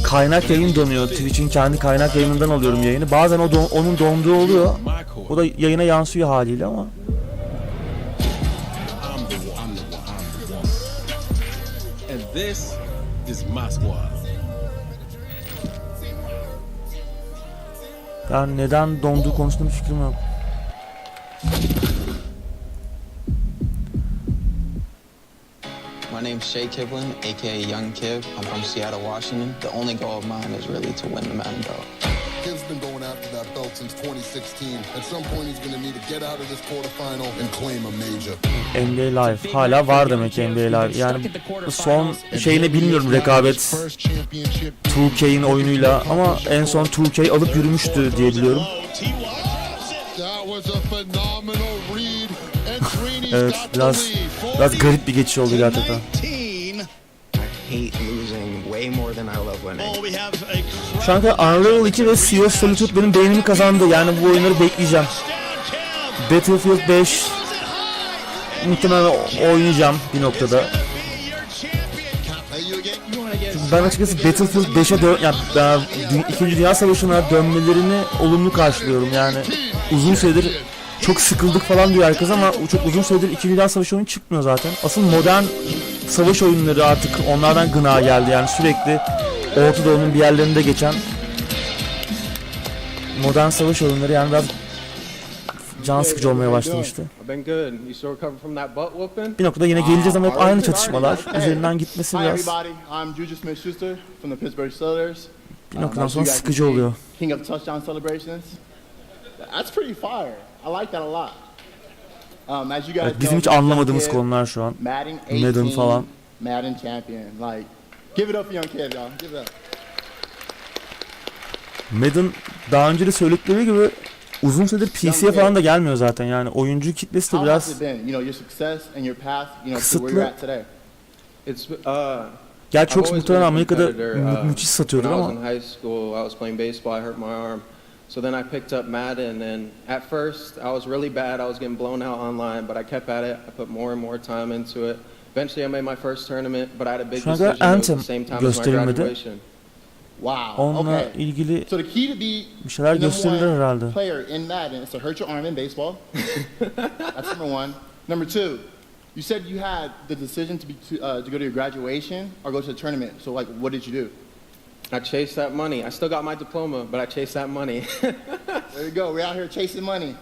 Kaynak yayın donuyor. Twitch'in kendi kaynak yayınından alıyorum yayını. Bazen onun donduğu oluyor. O da yayına yansıyor haliyle ama. This is my squad. Yani neden donduğu konusunda bir fikrim yok. My name's Shay Kivlin, aka Young Kiv. I'm from Seattle, Washington. The only goal of mine is really to win the Mountain Belt. Kiv's been going after that belt since 2016. At some point he's going to need to get out of this quarterfinal and claim a major. NBA Live hala var demek ki NBA Live. Yani son şeyini bilmiyorum rekabet 2K'in oyunuyla ama en son 2K alıp yürümüştü diye biliyorum. Evet, biraz garip bir geçiş oldu gerçekten. Şu an Unravel 2 ve Sea of Solitude benim beynimi kazandı. Yani bu oyunları bekleyeceğim. Battlefield 5 muhtemelen oynayacağım bir noktada. Çünkü ben açıkçası Battlefield 5'e yani İkinci Dünya Savaşı'na dönmelerini olumlu karşılıyorum. Yani uzun süredir çok sıkıldık falan diyor herkes ama çok uzun süredir İkinci Dünya Savaşı oyunu çıkmıyor zaten. Asıl modern savaş oyunları artık onlardan gına geldi. Yani sürekli Orta Doğu'nun bir yerlerinde geçen modern savaş oyunları yani biraz can sıkıcı olmaya başlamıştı. Bir noktada yine geleceğiz ama hep aynı çatışmalar. Üzerinden gitmesi biraz bir noktadan sonra sıkıcı oluyor. Evet, bizim hiç anlamadığımız konular şu an. Madden falan. Madden champion. Like, give it up for Young Kiv, y'all. Give it up. Madden daha önce de söyledikleri gibi uzun süredir PC'ye falan da gelmiyor zaten. Yani oyuncu kitlesi de biraz kısıtlı. Gerçi çok muhtemelen Amerika'da müthiş satıyordur ama. So then I picked up Madden, and at first I was really bad. I was getting blown out online, but I kept at it. I put more and more time into it. Eventually I made my first tournament, but I had a big decision. It was the same time as my graduation. Wow. Onunla ilgili so the key to be bir şeyler gösterilir herhalde. Player in Madden is to hurt your arm in baseball. That's number one. Number two, you said you had the decision to go to your graduation or go to the tournament. So like, what did you do? I chased that money. I still got my diploma, but I chased that money. There you go. We're out here chasing money.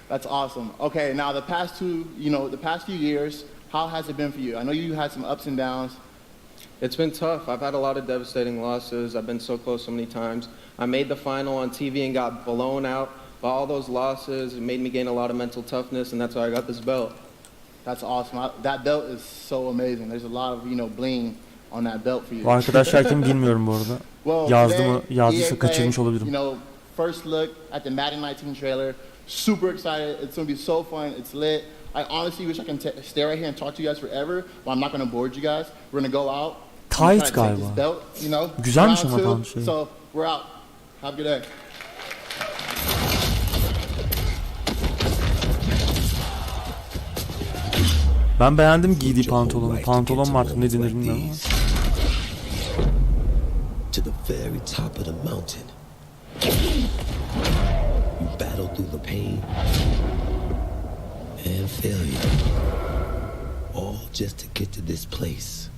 That's awesome. Okay, now the past few years, how has it been for you? I know you had some ups and downs. It's been tough. I've had a lot of devastating losses. I've been so close so many times. I made the final on TV and got blown out by all those losses. It made me gain a lot of mental toughness, and that's why I got this belt. That's awesome. That belt is so amazing. There's a lot of, bling on that belt for you. Bu arkadaşlar kim bilmiyorum bu arada. Yazdıysa kaçırmış olabilirim. First look at the Madden 19 trailer. Super excited. It's going to be so fun. It's lit. I honestly wish I can stay right here and talk to you guys forever, but I'm not going to board you guys. We're going to go out. Tight galiba. Güzelmiş ama falan şey. So, we're out. Have a good day. Ben beğendim giydiği pantolonu. Pantolon mu artık ne denir bilmiyorum ama. To the very top of the mountain. You battle through the pain. and failure. All just to get to this place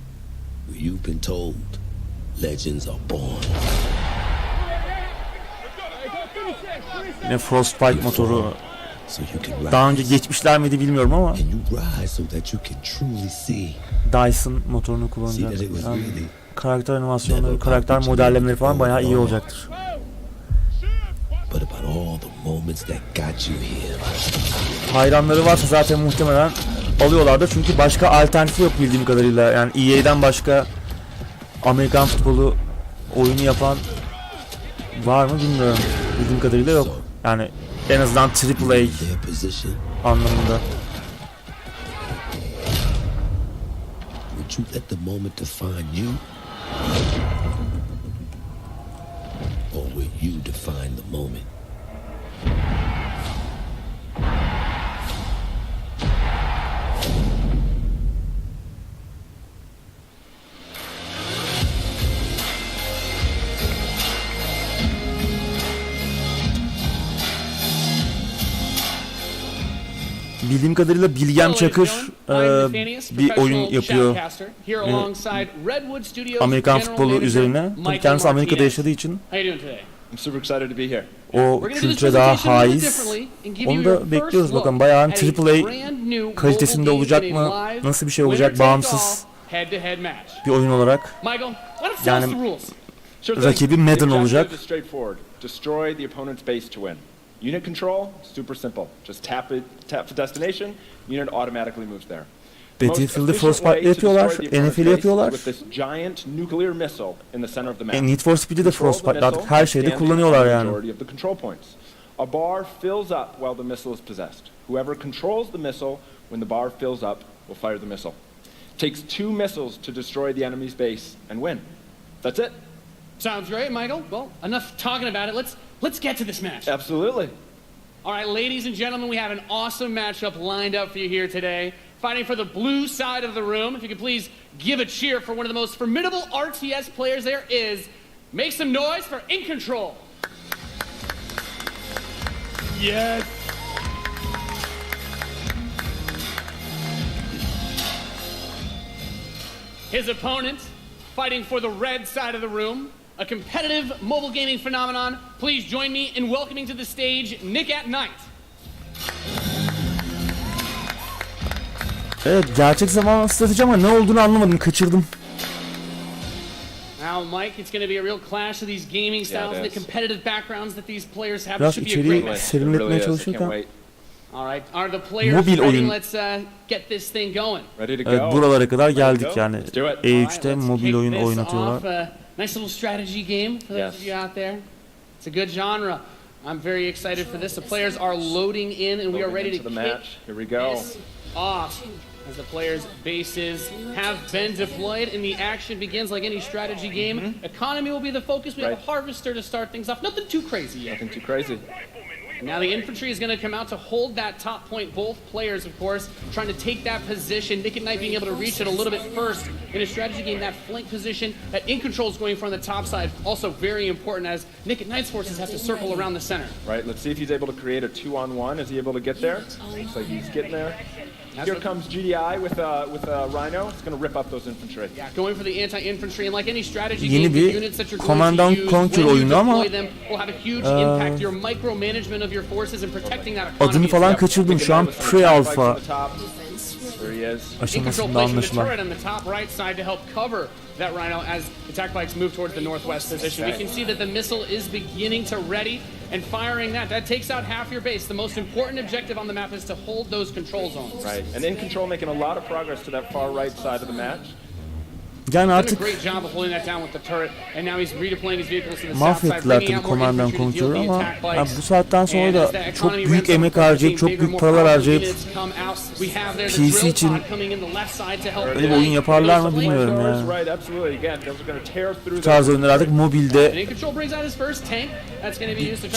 where you've been told legends are born. Yine Frostbite motoru. Daha önce geçmişler miydi bilmiyorum ama Dyson motorunu kullanacak. Yani karakter animasyonları, karakter modellemeleri falan bayağı iyi olacaktır. Hayranları varsa zaten muhtemelen alıyorlardır çünkü başka alternatifi yok bildiğim kadarıyla. Yani EA'den başka Amerikan futbolu oyunu yapan var mı bilmiyorum. Bildiğim kadarıyla yok. Yani en azından AAA anlamında. Would you let the moment define you? Or will you define the moment? Bildiğim kadarıyla Bilgem Çakır bir oyun yapıyor. Amerikan futbolu üzerine. Tabii kendisi Amerika'da yaşadığı için o kültüre daha haiz. Onu da bekliyoruz bakalım. Bayağı AAA kalitesinde olacak mı? Nasıl bir şey olacak? Bağımsız bir oyun olarak. Yani rakibi Madden olacak. Unit control, super simple. Just tap the destination, unit automatically moves there. Battlefield'ı Frostbite'le yapıyorlar, NFL'i yapıyorlar. Need for Speed'i de Frostbite'le artık her şeyde kullanıyorlar yani. A bar fills up while the missile is possessed. Whoever controls the missile when the bar fills up will fire the missile. Takes 2 missiles to destroy the enemy's base and win. That's it. Sounds great, Michael. Well, enough talking about it. Let's get to this match. Absolutely. All right, ladies and gentlemen, we have an awesome matchup lined up for you here today. Fighting for the blue side of the room. If you could please give a cheer for one of the most formidable RTS players there is. Make some noise for In Control. Yes. His opponent, fighting for the red side of the room, a competitive mobile gaming phenomenon. Please join me in welcoming to the stage Nick at Night. Evet, gerçek zaman strateji ama ne olduğunu anlamadım, kaçırdım. Now, Mike, it's going to be a real clash of these gaming styles and the competitive backgrounds that these players have. Biraz Should be a great içeriği match. serinletmeye çalışırken. All right, are the players Mobil ready? oyun. Let's get this thing going. Ready to Evet, go. buralara kadar geldik yani. E3'te E3'te mobil oyun oynatıyorlar. Nice little strategy game for those of you out there. It's a good genre. I'm very excited for this. The players are loading in, and we are ready to kick Here we go. this off. As the players' bases have been deployed and the action begins like any strategy game. Economy will be the focus. We have a harvester to start things off. Nothing too crazy yet. Nothing too crazy. Now the infantry is going to come out to hold that top point. Both players, of course, trying to take that position. Nick at Night being able to reach it a little bit first in a strategy game. That flank position that In Control is going for on the top side, also very important as Nick at Night's forces have to circle around the center. Right, let's see if he's able to create a 2-on-1. Is he able to get there? Looks like he's getting there. Here comes GDI with a Rhino. It's going to rip up those infantry. Yeah, going for the anti-infantry, and like any strategy Yeni game, the bir units that you're going Command to and use Conquer when you oyunu ama deploy them will have a huge impact. Your micromanagement of your forces and protecting that economy. adını falan kaçırdım. Şu an pre-alpha In Control aşamasında placing the anlaşılan. turret on the top right side to help cover that Rhino as attack bikes move towards the northwest position. We can see that the missile is beginning to ready and firing that. That takes out half your base. The most important objective on the map is to hold those control zones. Right, and In Control making a lot of progress to that far right side of the match. Yani artık mahvettiler tabii Command and Conquer'ı ama yani bu saatten sonra da çok büyük emek harcayıp, çok büyük paralar harcayıp PC için öyle bir oyun yaparlar mı bilmiyorum yani. Bu tarz oyunlar artık mobilde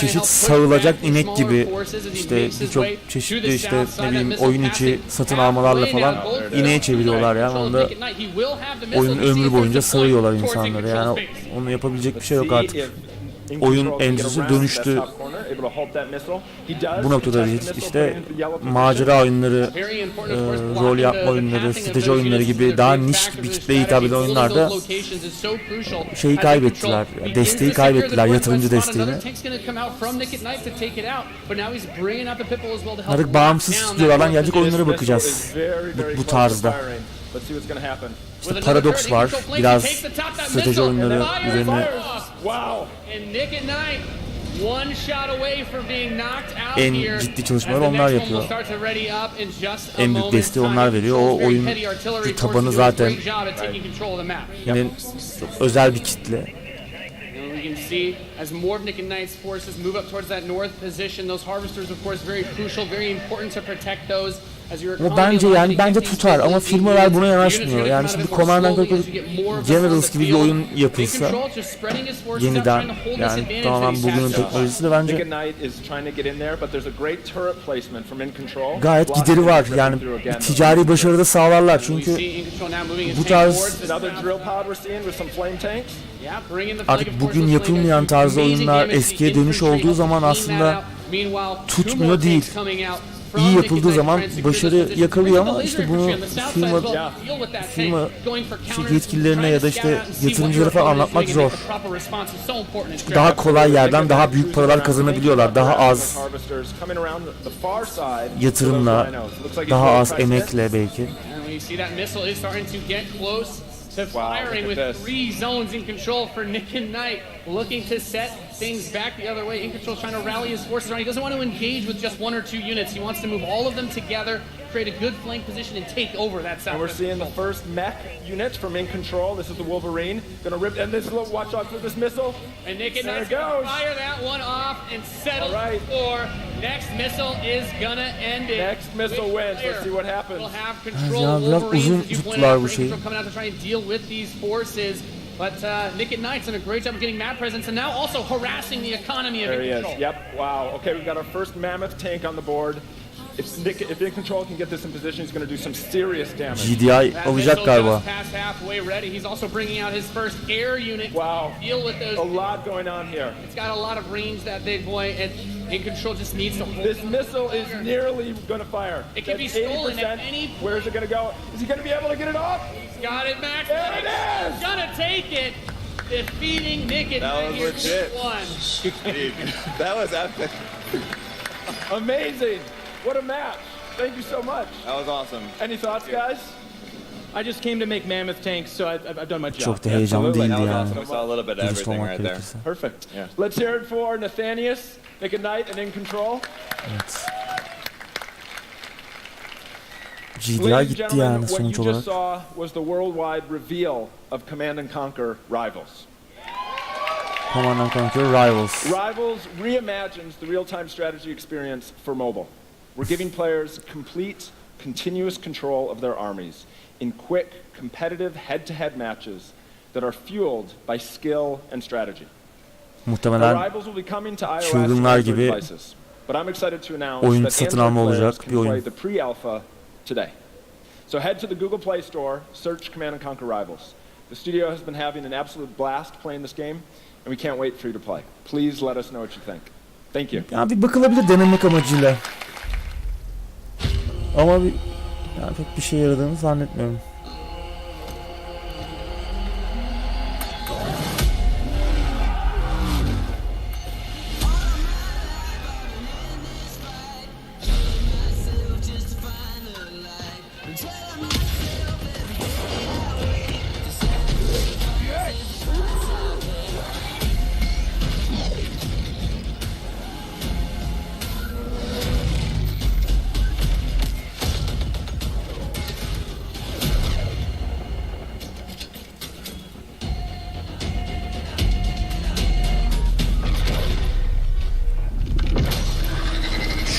çeşit sağılacak inek gibi işte birçok çeşitli işte ne bileyim oyun içi satın almalarla falan ineğe çeviriyorlar yani onda oyun ömrü boyunca sağıyorlar insanları yani onu yapabilecek bir şey yok artık. Oyun endüstrisi dönüştü able to halt that missile. He does. Bu noktada işte macera oyunları, rol yapma oyunları, strateji oyunları gibi daha niş bir kitleye hitap eden oyunlarda şeyi kaybettiler, desteği kaybettiler, yatırımcı desteğini. Artık bağımsız stüdyolardan gelecek oyunlara bakacağız bu tarzda. İşte Paradox var, biraz strateji oyunları üzerine en ciddi çalışmaları onlar yapıyor. En büyük desteği onlar veriyor. O oyun tabanı zaten yine özel bir kitle. You can see as more of Nick and Knight's forces move up towards that north position, those harvesters of course very crucial, very important to protect those. Bence tutar ama firmalar buna yanaşmıyor. Yani şimdi Command & Conquer Generals gibi bir oyun yapılsa yeniden, yani tamamen bugünün teknolojisi de bence gayet gideri var. Yani bir ticari başarıda sağlarlar çünkü bu tarz artık bugün yapılmayan tarzda oyunlar eskiye dönüş olduğu zaman aslında tutmuyor değil. İyi yapıldığı zaman başarı yakalıyor ama işte bunu firma yetkililerine ya da işte yatırımcılara falan anlatmak zor. Çünkü daha kolay yerden daha büyük paralar kazanabiliyorlar. Daha az yatırımla, daha az emekle belki. To firing with 3 zones in control for Nick and Knight, looking to set things back the other way. In Control's trying to rally his forces around. He doesn't want to engage with just 1 or 2 units. He wants to move all of them together, create a good flank position, and take over that south. And we're seeing the first mech unit from In Control. This is the Wolverine. Gonna rip, and this little watch out for this missile. And Nick and Knight's gonna fire that one off and settle for next missile is gonna end it. Next missile wins. Let's see what happens. We'll have Control Wolverines, as you pointed out, Control coming out to try and deal with these forces. But Nick and Knight's done a great job of getting map presence and now also harassing the economy of In Control. There he is. Yep. Wow. Okay, we've got our first mammoth tank on the board. If In Control can get this in position, he's going to do some serious damage. GDI olacak galiba. Past halfway ready. He's also bringing out his first air unit. Wow. To deal with those. A lot going on here. It's got a lot of range, that big boy, and In Control just needs to hold. This missile is nearly going to fire. It can be stolen at any point. Where is it going to go? Is he going to be able to get it off? He's got it, Max. There it is. He's gonna take it. Defeating Nick and Knight here one. That was epic. Amazing. What a match. Thank you so much. That was awesome. Any thoughts, guys? I just came to make mammoth tanks, so I've done my job. Çok da heyecanlı değildi yani. We saw a little bit of everything right there. Perfect. Yeah. Let's hear it for Nathanius, Nick and Knight, and In Control. Evet. GDI gitti yani sonuç olarak. What you just saw was the worldwide reveal of Command & Conquer Rivals. Command & Conquer Rivals. Rivals reimagines the real-time strategy experience for mobile. We're giving players complete, continuous control of their armies in quick, competitive head-to-head matches that are fueled by skill and strategy. Muhtemelen çılgınlar gibi oyun satın alma olacak bir oyun. Today. So head to the Google Play Store, search Command & Conquer Rivals. The studio has been having an absolute blast playing this game, and we can't wait for you to play. Please let us know what you think. Thank you. Ya bir bakılabilir denemek amacıyla. Ama yani pek bir şey yaradığını zannetmiyorum.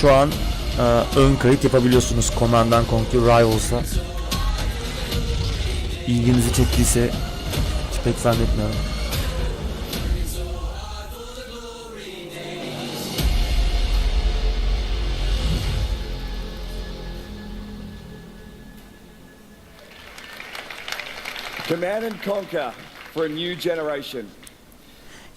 Şu an ön kayıt yapabiliyorsunuz Command & Conquer Rivals'a. İlginizi çektiyse hiç pek zannetmiyorum. Command & Conquer for a new generation.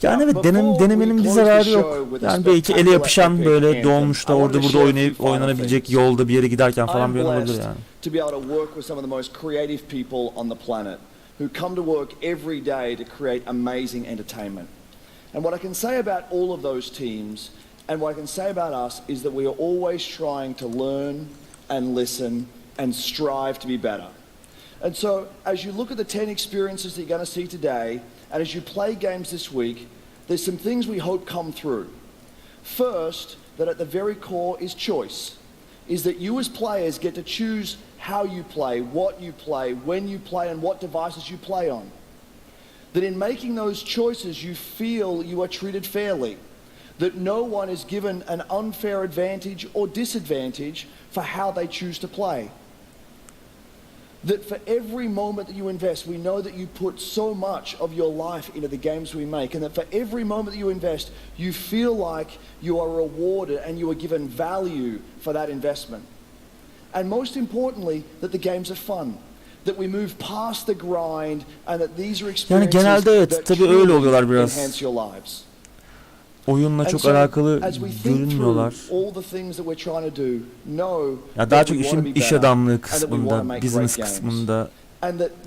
Yani evet denemenin bir zararı yok. Yani belki ele yapışan böyle doğmuşta orada burada oynanabilecek yolda bir yere giderken falan bir olabilir yani. To be able to work with some of the most creative people on the planet who come to work every day to create amazing entertainment. And what I can say about all of those teams and what I can say about us is that we are always trying to learn and listen and strive to be better. And so as you look at the 10 experiences that you're going to see today, and as you play games this week, there's some things we hope come through. First, that at the very core is choice, is that you as players get to choose how you play, what you play, when you play, and what devices you play on. That in making those choices, you feel you are treated fairly, that no one is given an unfair advantage or disadvantage for how they choose to play. That for every moment that you invest, we know that you put so much of your life into the games we make, and that for every moment that you invest, you feel like you are rewarded and you are given value for that investment. And most importantly, that the games are fun. That we move past the grind and that these are experiences genelde evet, tabii öyle oluyorlar biraz. Enhance your lives. Oyunla çok alakalı görünmüyorlar. Ya daha çok işin iş adamlığı kısmında, business kısmında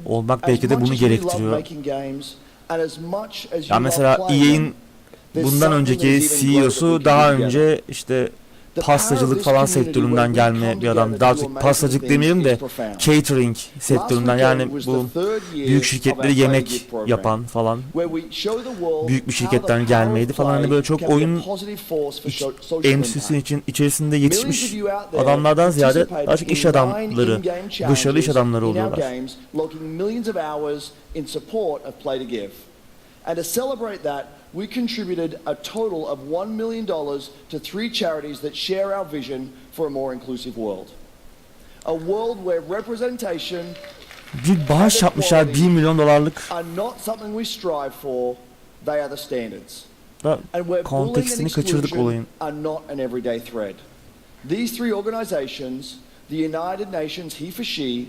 olmak belki de bunu gerektiriyor. Ya mesela EA'in bundan önceki CEO'su daha önce işte pastacılık falan sektöründen gelme bir adam. Daha çok pastacılık demeyelim de catering sektöründen, yani bu büyük şirketleri yemek yapan falan büyük bir şirketten gelmeydi falan, hani böyle çok oyun endüstrisinin içerisinde yetişmiş adamlardan ziyade daha çok iş adamları, başarılı iş adamları oluyorlar. And to celebrate that, we contributed a total of $1 million to 3 charities that share our vision for a more inclusive world. A world where representation bir bağış yapmışlar $1 milyon are not something we strive for, they are the standards. And where kontekstini kaçırdık olayın. Are not an everyday thread. These 3 organizations, the United Nations He for She,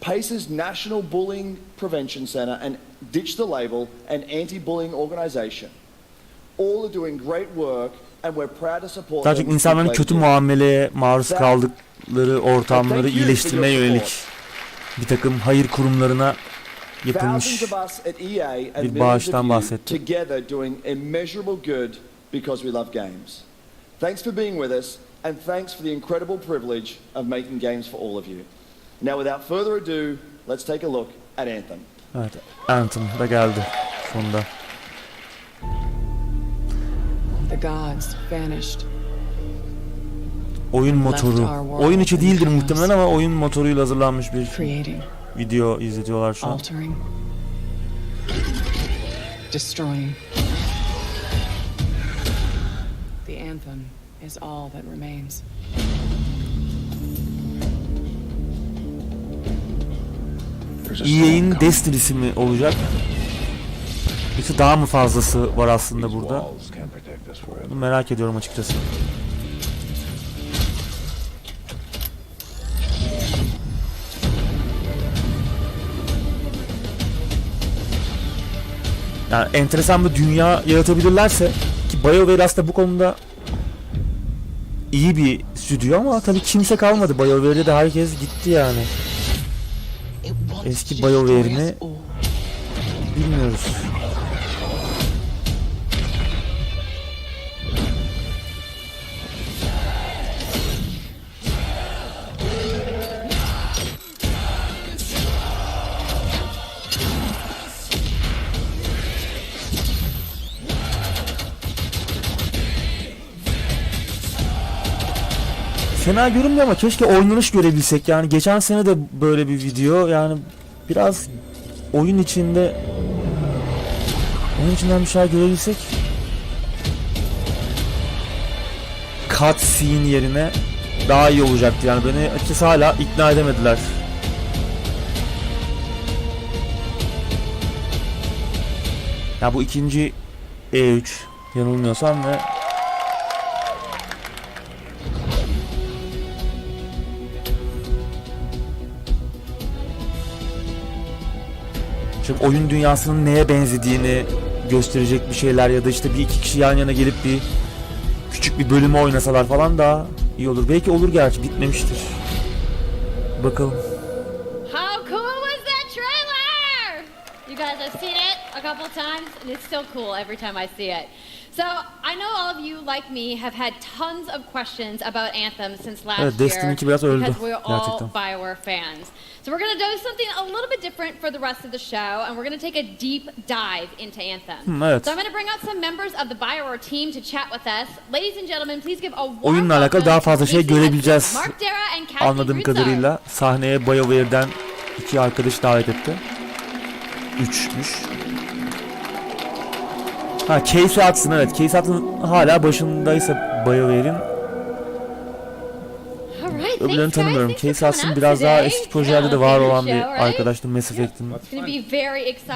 PACE's National Bullying Prevention Center, and Ditch the Label, an anti-bullying organization, all are doing great work, and we're proud to support them. Daha çok insanların kötü muameleye maruz kaldıkları ortamları iyileştirmeye yönelik bir takım hayır kurumlarına yapılmış bir bağıştan bahsetti. Together doing immeasurable good because we love games. Thanks for being with us, and thanks for the incredible privilege of making games for all of you. Now, without further ado, let's take a look at Anthem. Evet, Anthem da geldi sonunda. The gods vanished. Oyun motoru. Oyun içi değildir muhtemelen ama oyun motoruyla hazırlanmış bir video izletiyorlar şu an. Altering. Destroying. The anthem is all that remains. EA'in Destiny'si mi olacak? Yoksa daha mı fazlası var aslında burada? Bunu merak ediyorum açıkçası. Yani enteresan bir dünya yaratabilirlerse, ki BioWare aslında bu konuda iyi bir stüdyo ama tabii kimse kalmadı. BioWare'de de herkes gitti yani. Eski BioWare'ini bilmiyoruz. Fena görünmüyor ama keşke oynanış görebilsek. Yani geçen sene de böyle bir video, yani biraz oyun içinden bir şey görebilsek, cutscene yerine daha iyi olacaktı. Yani beni açıkçası hala ikna edemediler. Ya bu ikinci E3 yanılmıyorsam ve oyun dünyasının neye benzediğini gösterecek bir şeyler ya da işte bir iki kişi yan yana gelip bir küçük bir bölümü oynasalar falan daha iyi olur. Belki olur, gerçi bitmemiştir. Bakalım. How cool was that trailer? You guys have seen it a couple times and it's still cool every time I see it. So I know all of you, like me, have had tons of questions about Anthem since last year Destiny 2 biraz öldü because we're all gerçekten. BioWare fans. So we're going to do something a little bit different for the rest of the show, and we're going to take a deep dive into Anthem. Evet. So I'm going to bring out some members of the BioWare team to chat with us. Ladies and gentlemen, please give a warm Oyunla alakalı daha fazla şey görebileceğiz Mark Dara and Kathy anladığım Rizzo. kadarıyla. Sahneye BioWare'den 2 arkadaş davet etti. 3'müş. Ha, Casey Hudson, evet. Casey Hudson hala başındaysa BioWare'in. Öbürlerini tanımıyorum. Casey Hudson biraz daha eski projelerde de var olan bir arkadaştı, Mass Effect'in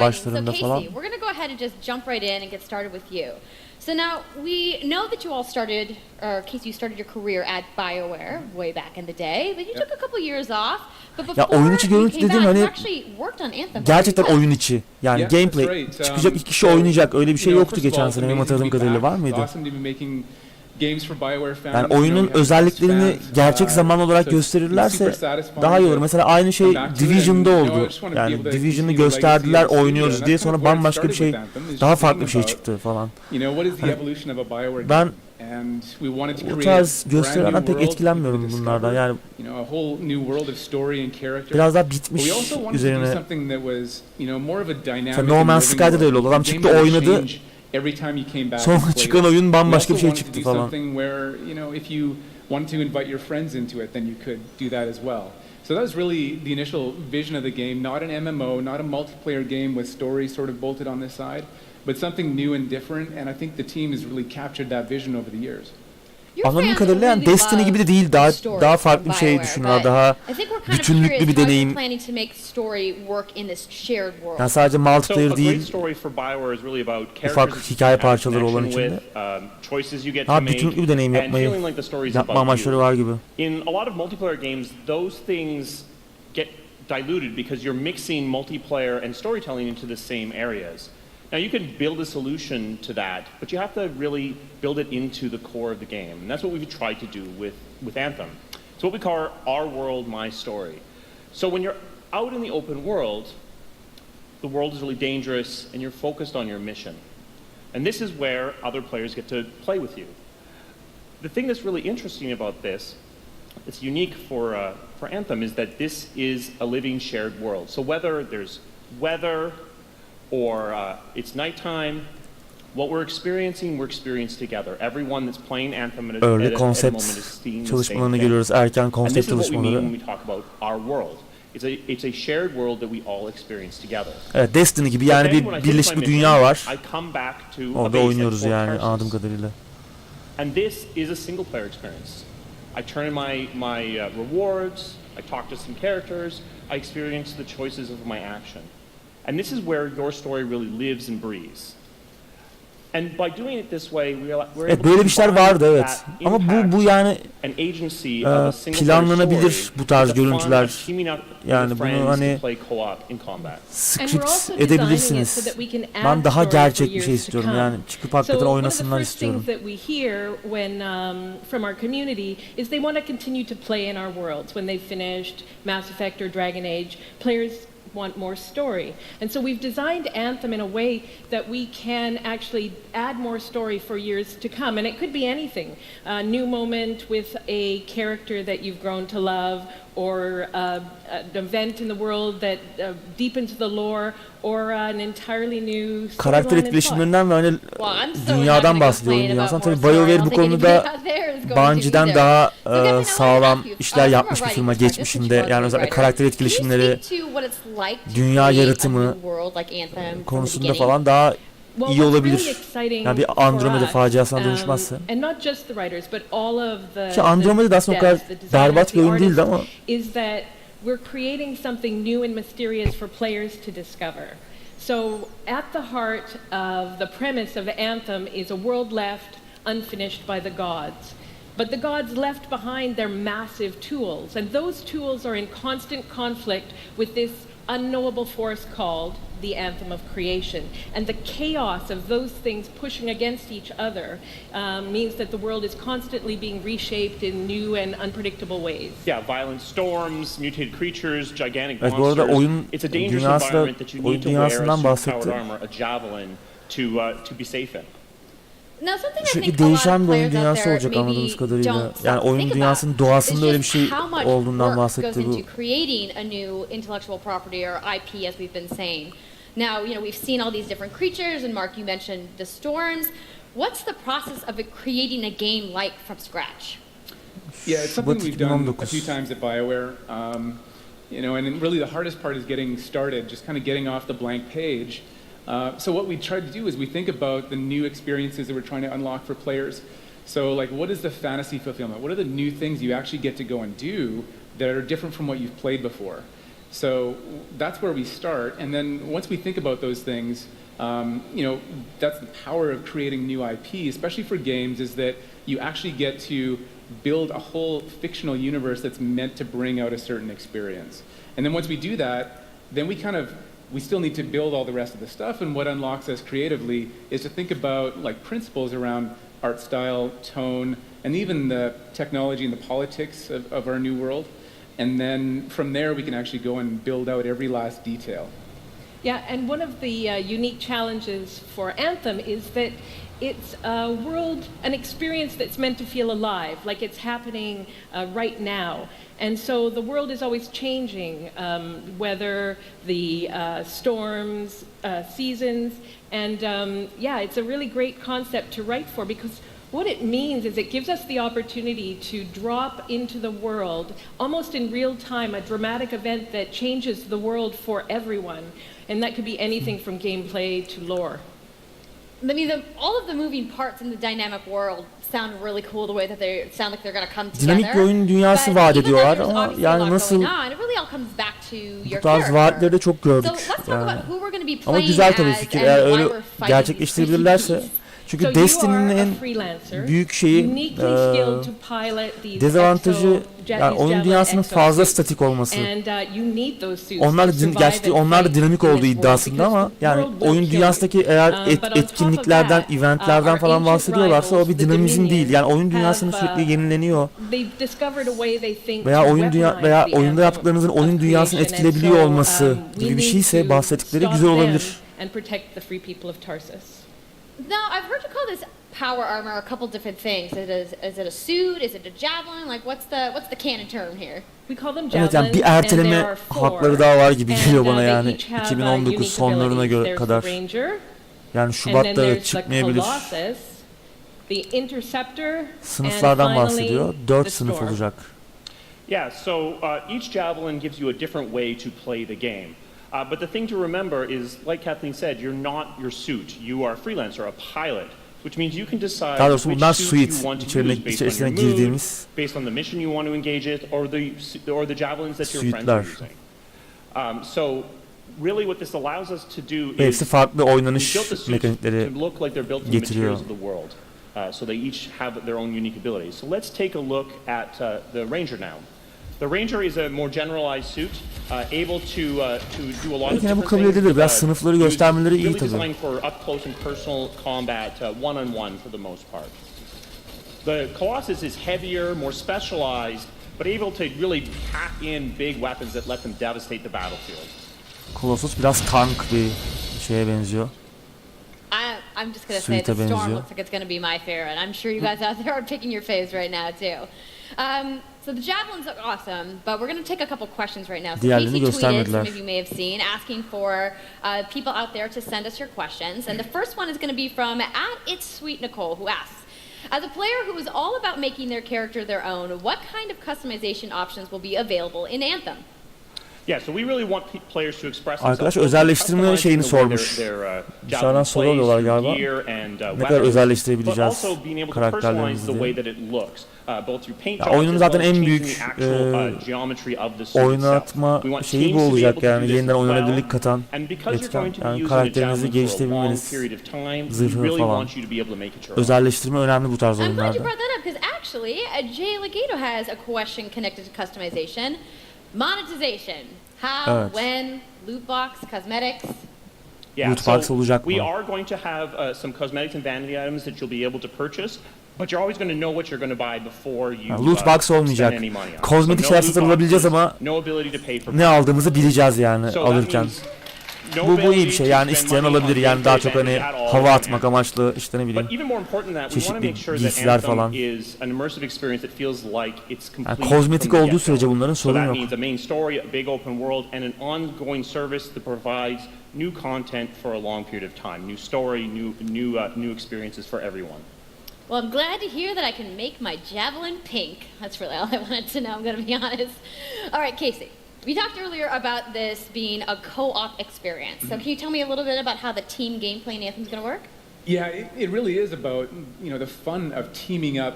başlarında falan. We're going to go ahead and just jump right in and get started with you. So now we know that you all started, or Casey, you started your career at BioWare way back in the day, but you took a couple years off. But Ya oyun içi görüntü dediğim hani gerçekten oyun içi. Yani Yeah, gameplay that's right. çıkacak, iki kişi oynayacak. Öyle bir şey yoktu first of geçen all, sene. Benim amazing hatırladığım to be kadarıyla back. var mıydı? It's awesome to be making games for BioWare fans. Yani You know, oyunun we have özelliklerini fans, gerçek zaman olarak so it's gösterirlerse super satisfying daha iyi olur. to Mesela aynı şey come back to it Division'da and, you know, I oldu. just wanna be Yani able to Division'ı continue the gösterdiler, legacy of the oynuyoruz studio. diye, That's kind sonra of where it bambaşka bir şey, started with Anthem, is daha just farklı bir thinking şey about, çıktı falan. You know, what is the Hani evolution of a BioWare ben game? And we wanted to bu create tarz a brand gösterilerden new pek world etkilenmiyorum to bunlardan. discover, Yani you know, a whole new world of story and character. biraz daha But bitmiş we also wanted to do üzerine. something that was, you know, more of a dynamic Mesela No and Man's living Sky'da da öyle world. oldu. Adam The çıktı, game would oynadı. change every time you came back Sonra and played çıkan it. oyun We bambaşka bir also şey wanted to çıktı do falan. something where, you know, if you wanted to invite your friends into it, then you could do that as well. So that was really the initial vision of the game, not an MMO, not a multiplayer game with stories sort of bolted on this side, but something new and different, and I think the team has really captured that vision over the years. Anladığım kadarıyla yani Destiny gibi de değil, daha farklı bir şey düşünüyorlar, daha bütünlüklü bir deneyim. Yani sadece multiplayer değil, ufak hikaye parçaları olan içinde daha bütünlüklü bir deneyim yapma amaçları var gibi. In a lot of multiplayer games, those things get diluted because you're mixing multiplayer and storytelling into the same areas. Now you can build a solution to that, but you have to really build it into the core of the game. And that's what we've tried to do with Anthem. It's what we call our world, my story. So when you're out in the open world, the world is really dangerous and you're focused on your mission. And this is where other players get to play with you. The thing that's really interesting about this, it's unique for Anthem, is that this is a living shared world. So whether there's weather, or it's nighttime, what we're experiencing together. Everyone that's playing Anthem at a moment is seeing the same thing. Görüyoruz, erken konsept and this is what we çalışmaları. mean when we talk about our world. It's a shared world that we all experience together. Evet, Destiny gibi yani bir birleşik bir dünya var. I come back to Orada oynuyoruz yani anladığım kadarıyla. And this is a single player experience. I turn in my rewards, I talk to some characters, I experience the choices of my action. And this is where your story really lives and breathes. And by doing it this way, we're able böyle to bir şeyler combine vardı, evet. that Ama impact bu yani and agency of a single player planlanabilir story bu tarz with the fun görüntüler. of teaming up with Yani friends bunu hani to play co-op in combat. script edebilirsiniz. Ben daha gerçek bir şey istiyorum. Yani çıkıp hakikaten oynasınlar istiyorum. So one of the first things that we hear when from our community is they want to continue to play in our worlds. When they've finished Mass Effect or Dragon Age, players want more story. And so we've designed Anthem in a way that we can actually add more story for years to come. And it could be anything. A new moment with a character that you've grown to love, or an event in the world that deepens the lore, or an entirely new karakter etkileşimlerinden ve hani dünyadan bahsediyor oyun dünyasından. Tabii BioWare bu konuda Bungie'den daha sağlam işler yapmış bir firma geçmişinde. Yani özellikle karakter etkileşimleri, dünya yaratımı konusunda falan daha iyi olabilir. Yani bir Andromeda faciasına dönüşmezse. Ki Andromeda da aslında o kadar berbat bir oyun değildi ama. We're creating something new and mysterious for players to discover. So at the heart of the premise of Anthem is a world left unfinished by the gods. But the gods left behind their massive tools, and those tools are in constant conflict with this unknowable force called the anthem of creation. And the chaos of those things pushing against each other means that the world is constantly being reshaped in new and unpredictable ways. Yeah, violent storms, mutated creatures, gigantic Evet, bu arada monsters. It's a dangerous environment that you need to wear a suit-powered armor, a javelin, to be safe in. Now, something I Çünkü think a lot değişen of bir oyun players out dünyası there olacak maybe anladığımız kadarıyla. don't Yani oyun think about dünyasının is doğasında öyle bir just şey how much olduğundan work bahsetti goes bu. into creating a new intellectual property or IP, as we've been saying. Now, we've seen all these different creatures, and Mark, you mentioned the storms. What's the process of creating a game like from scratch? Yeah, it's something we've done a few times at BioWare. And really the hardest part is getting started, just kind of getting off the blank page. So what we try to do is we think about the new experiences that we're trying to unlock for players. So like, what is the fantasy fulfillment? What are the new things you actually get to go and do that are different from what you've played before? So that's where we start. And then once we think about those things, that's the power of creating new IP, especially for games, is that you actually get to build a whole fictional universe that's meant to bring out a certain experience. And then once we do that, then we still need to build all the rest of the stuff, and what unlocks us creatively is to think about like principles around art style, tone, and even the technology and the politics of our new world. And then from there we can actually go and build out every last detail. Yeah, and one of the unique challenges for Anthem is that it's a world, an experience that's meant to feel alive, like it's happening right now. And so the world is always changing, whether the storms, seasons, and it's a really great concept to write for, because what it means is it gives us the opportunity to drop into the world, almost in real time, a dramatic event that changes the world for everyone. And that could be anything from gameplay to lore. I mean, all of the moving parts in the dynamic world sound really cool, the way that they sound like they're going to come together. Dinamik bir oyun dünyası vaat ediyorlar ama yani nasıl it really all comes back to your bu tarz vaatleri de çok gördük. So let's talk about who we're going to be Ama playing güzel tabii as fikir. and Eğer why öyle we're fighting gerçekleştirebilirlerse. Çünkü Destiny'nin en büyük şeyi dezavantajı yani oyun dünyasının fazla statik olması. Onlar da dinamik olduğu iddiasında ama yani oyun dünyasındaki eğer etkinliklerden, eventlerden falan bahsediyorlarsa o bir dinamizm değil. Yani oyun dünyasının sürekli yenileniyor. Veya oyunda yaptıklarınızın oyun dünyasını etkilebiliyor olması gibi bir şeyse bahsettikleri güzel olabilir. Now, I've heard you call this power armor a couple different things. Is it a suit? Is it a javelin? Like, what's the canon term here? We call them Evet, javelins, yani bir and there erteleme are four. hakları daha var gibi geliyor bana they yani each have, 2019 unique sonlarına abilities. göre There's kadar. the Ranger, Yani and then Şubat'ta there's the çıkmayabilir. Colossus, the Interceptor, Sınıflardan and bahsediyor. finally 4 the sınıf Storm. olacak. Yeah, so each javelin gives you a different way to play the game. But the thing to remember is, like Kathleen said, you're not your suit. You are a freelancer, a pilot, which means you can decide Daha doğrusu which bunlar suit suite you want to use based on içerisine your mood, girdiğimiz based on the mission you want to engage it, or the javelins that your friends are using. So really what this allows us to do hepsi is farklı oynanış we built the suits mekanikleri to look like they're built from the getiriyor. materials of the world. So they each have their own unique abilities. So let's take a look at the Ranger now. The Ranger is a more generalized suit, able to do a lot of Evet, yine bu different kabul things. edilir. Biraz sınıfları göstermeleri iyi Really tabii. designed for up close and personal combat, one-on-one for the most part. The Colossus is heavier, more specialized, but able to really pack in big weapons that let them devastate the battlefield. Colossus biraz tank bir şeye benziyor. I'm just going to say the Suite'e Storm benziyor. looks like it's going to be my favorite. I'm sure you guys out there are picking your faves right now too. So the javelins look awesome, but we're going to take a couple questions right now. So Diğerlerini Casey tweeted, göstermediler. some of you may have seen, asking for people out there to send us your questions. And the first one is going to be from @It'sSweetNicole, who asks, as a player who is all about making their character their own, what kind of customization options will be available in Anthem? Yeah, so we really want players to express Arkadaş themselves, özelleştirme customizing şeyini the way sormuş. javelin Dışarıdan soruyorlar plays, galiba. gear and Ne kadar weapons, but özelleştirebileceğiz also being able to personalize karakterlerimizi the way diye. that it looks. both through paint Ya jobs oyunun as zaten well as en changing büyük the actual geometry of the suit oynatma itself. We want şeyi bu teams to be able olacak to do yani this yeniden as well. oynanabilirlik katan And because you're etken. going to be Yani using a karakterinizi javelin for a long geliştirebilmeniz, period of time, we zırhı really falan. want you to be able to make it your own. Özelleştirme önemli bu tarz I'm glad you oyunlarda. brought that up because actually, Jay Legato has a question connected to customization. Monetization. How, Evet. when, loot box, cosmetics. Yeah, Loot box so olacak we mı? are going to have some cosmetics and vanity items that you'll be able to purchase, but you're always going to know what you're going to buy before you Loot box spend olmayacak. any money on it. Kozmetik So şeyler no satın loot alabileceğiz boxes, ama no ability to pay for ne aldığımızı bileceğiz yani So that alırken. means no Bu iyi bir ability şey to yani spend isteyen money alabilir on yani daha çok gameplay hani vanity at all hava right atmak amaçlı işte ne bileyim But even more important than that, we want to çeşitli make sure that giysiler Anthem falan. is an immersive experience that feels like it's complete Yani kozmetik from the olduğu get-go. sürece bunların So sorun that yok. means a main story, a big open world, and an ongoing service that provides new content for a long period of time. New story, new experiences for everyone. Well, I'm glad to hear that I can make my javelin pink. That's really all I wanted to know, I'm going to be honest. All right, Casey. We talked earlier about this being a co-op experience. So can you tell me a little bit about how the team gameplay in Anthem is going to work? Yeah, it really is about, you know, the fun of teaming up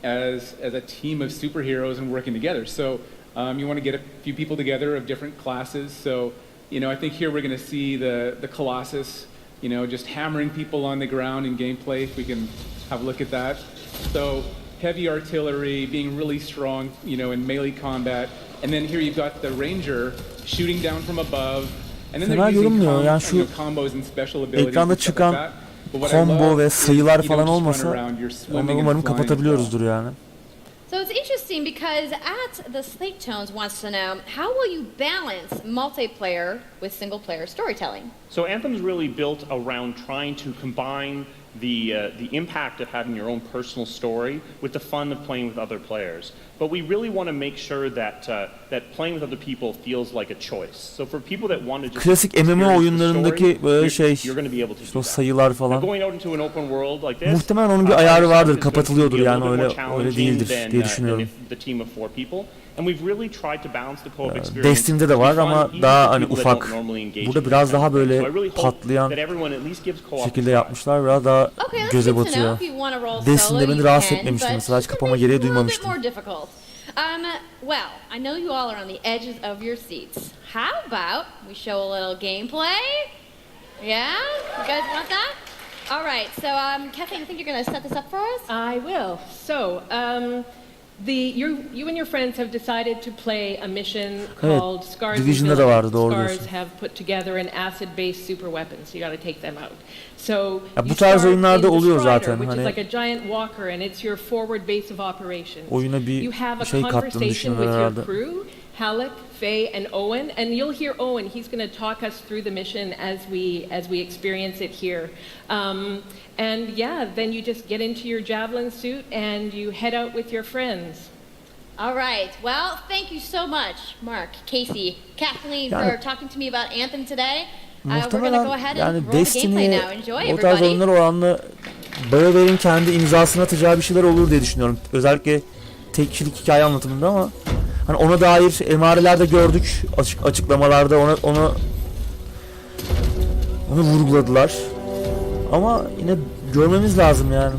as a team of superheroes and working together. So you want to get a few people together of different classes. So, you know, I think here we're going to see the Colossus, you know, just hammering people on the ground in gameplay, if we can have a look at that. So heavy artillery, being really strong, you know, in melee combat. And then here you've got the Ranger shooting down from above. And then Fena they're using görünmüyor yani şu combos and special abilities ekranda and stuff like çıkan that. But what I combo love ve is, sayılar you don't falan just run olmasa around, you're swimming onları and umarım flying as kapatabiliyoruzdur yani. So it's interesting because at the Slate Tones wants to know, how will you balance multiplayer with single player storytelling? So Anthem's really built around trying to combine the impact of having your own personal story with the fun of playing with other players. But we really want to make sure that that playing with other people feels like a choice. So for people that want to just Klasik MMO oyunlarındaki böyle şey işte o sayılar falan. going out into an open world like this, Muhtemelen onun bir ayarı vardır, kapatılıyordur yani öyle değildir diye düşünüyorum. The team of 4 people. And we've really tried to balance the co-op experience. Destiny'de de var ama daha hani ufak. Burada biraz daha böyle patlayan şekilde yapmışlar, biraz daha göze batıyor. Destiny'de beni rahatsız etmemişti mesela, hiç kapama gereği duymamıştım. Well, I know you all are on the edges of your seats. How about we show a little gameplay? Yeah? You guys want that? All right, so Kathleen, I think you're going to set this up for us? I will. So, you and your friends have decided to play a mission called Scars. Division'da da vardı, doğru Scars diyorsun. have put together an acid-based super weapon, so you got to take them out. So Ya bu tarz oyunlarda oluyor zaten which hani is like a giant walker, and it's your forward base of operations. Oyuna bir you have a şey kattığını conversation düşünüyorlar with your herhalde. crew, Halleck, Faye, and Owen, and you'll hear Owen. He's going to talk us through the mission as we experience it here. And yeah, then you just get into your javelin suit and you head out with your friends. All right. Well, thank you so much, Mark, Casey, Kathleen, for talking to me about Anthem today. We're going to go ahead and roll the gameplay now. Enjoy, o tarz everybody. oyunlar oranla BioWare'in kendi imzasını atacağı bir şeyler olur diye düşünüyorum. Özellikle tek kişilik hikaye anlatımında ama hani ona dair emarelerde gördük, açıklamalarda onu vurguladılar. Ama yine görmemiz lazım yani.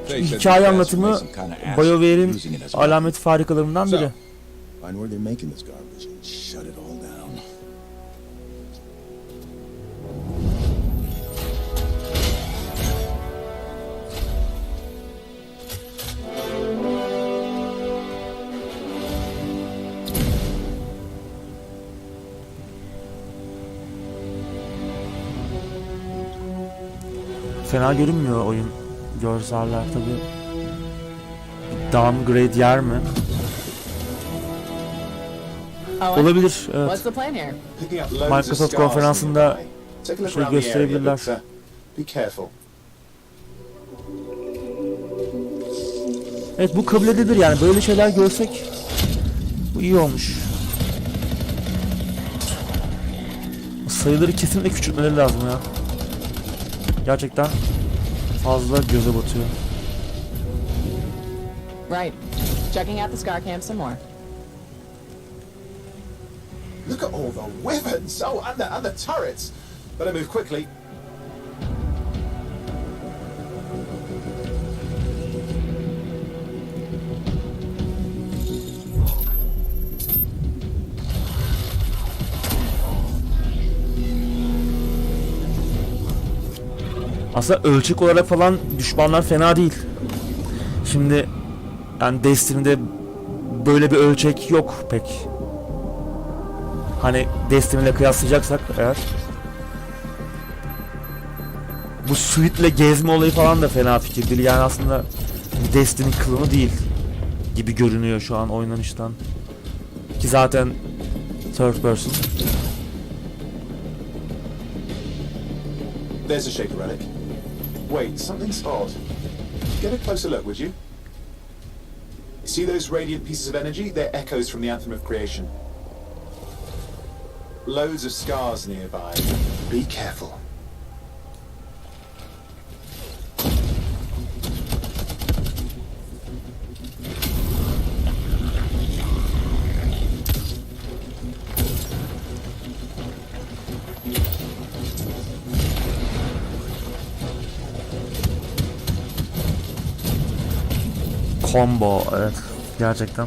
Hikaye anlatımı BioWare'in alamet farikalarından biri. Fena görünmüyor oyun. Görseller tabi. Downgrade yer mi? Olabilir, evet. Microsoft konferansında şey gösterebilirler. Evet, bu kabul edilir yani, böyle şeyler görsek bu iyi olmuş. Sayıları kesinlikle küçültmeleri lazım ya. Gerçekten fazla göze batıyor. Right. Checking out the Scar Camp some more. Look at all the weapons! Oh, and the turrets! Better move quickly. Aslında ölçek olarak falan düşmanlar fena değil. Şimdi yani Destiny'de böyle bir ölçek yok pek. Hani Destiny'le kıyaslayacaksak eğer. Bu suite'le gezme olayı falan da fena fikir değil. Yani aslında Destiny klonu değil gibi görünüyor şu an oynanıştan. Ki zaten third person. There's a shaker relic. Wait, something's odd. Get a closer look, would you? See those radiant pieces of energy? They're echoes from the Anthem of Creation. Loads of scars nearby. Be careful. Combo, evet, gerçekten.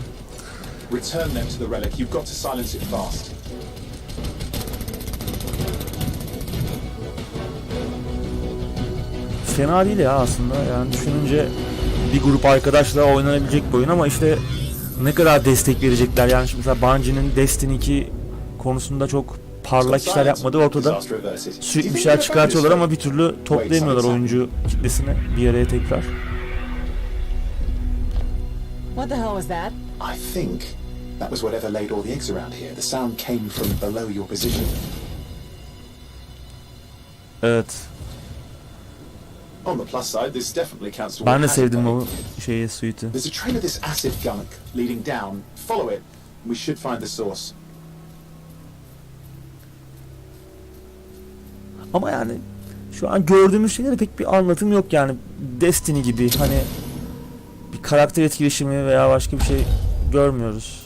Return them to the relic. You've got to silence it fast. Fena değil ya aslında, yani düşününce bir grup arkadaşla oynanabilecek bir oyun ama işte ne kadar destek verecekler yani. Şimdi mesela Bungie'nin Destiny 2 konusunda çok parlak işler yapmadığı ortada. Sürekli bir şeyler çıkartıyorlar ama bir türlü toplayamıyorlar oyuncu kitlesini bir araya tekrar. What the hell was that? I think that was whatever laid all the eggs around here. The sound came from below your position. Evet. On the plus side, this definitely counts towards Ben de acid sevdim gunk. o şeyi, suite'i. There's a trail of this acid gunk leading down. Follow it. We should find the source. Ama yani şu an gördüğümüz şeylere pek bir anlatım yok yani. Destiny gibi hani bir karakter etkileşimi veya başka bir şey görmüyoruz.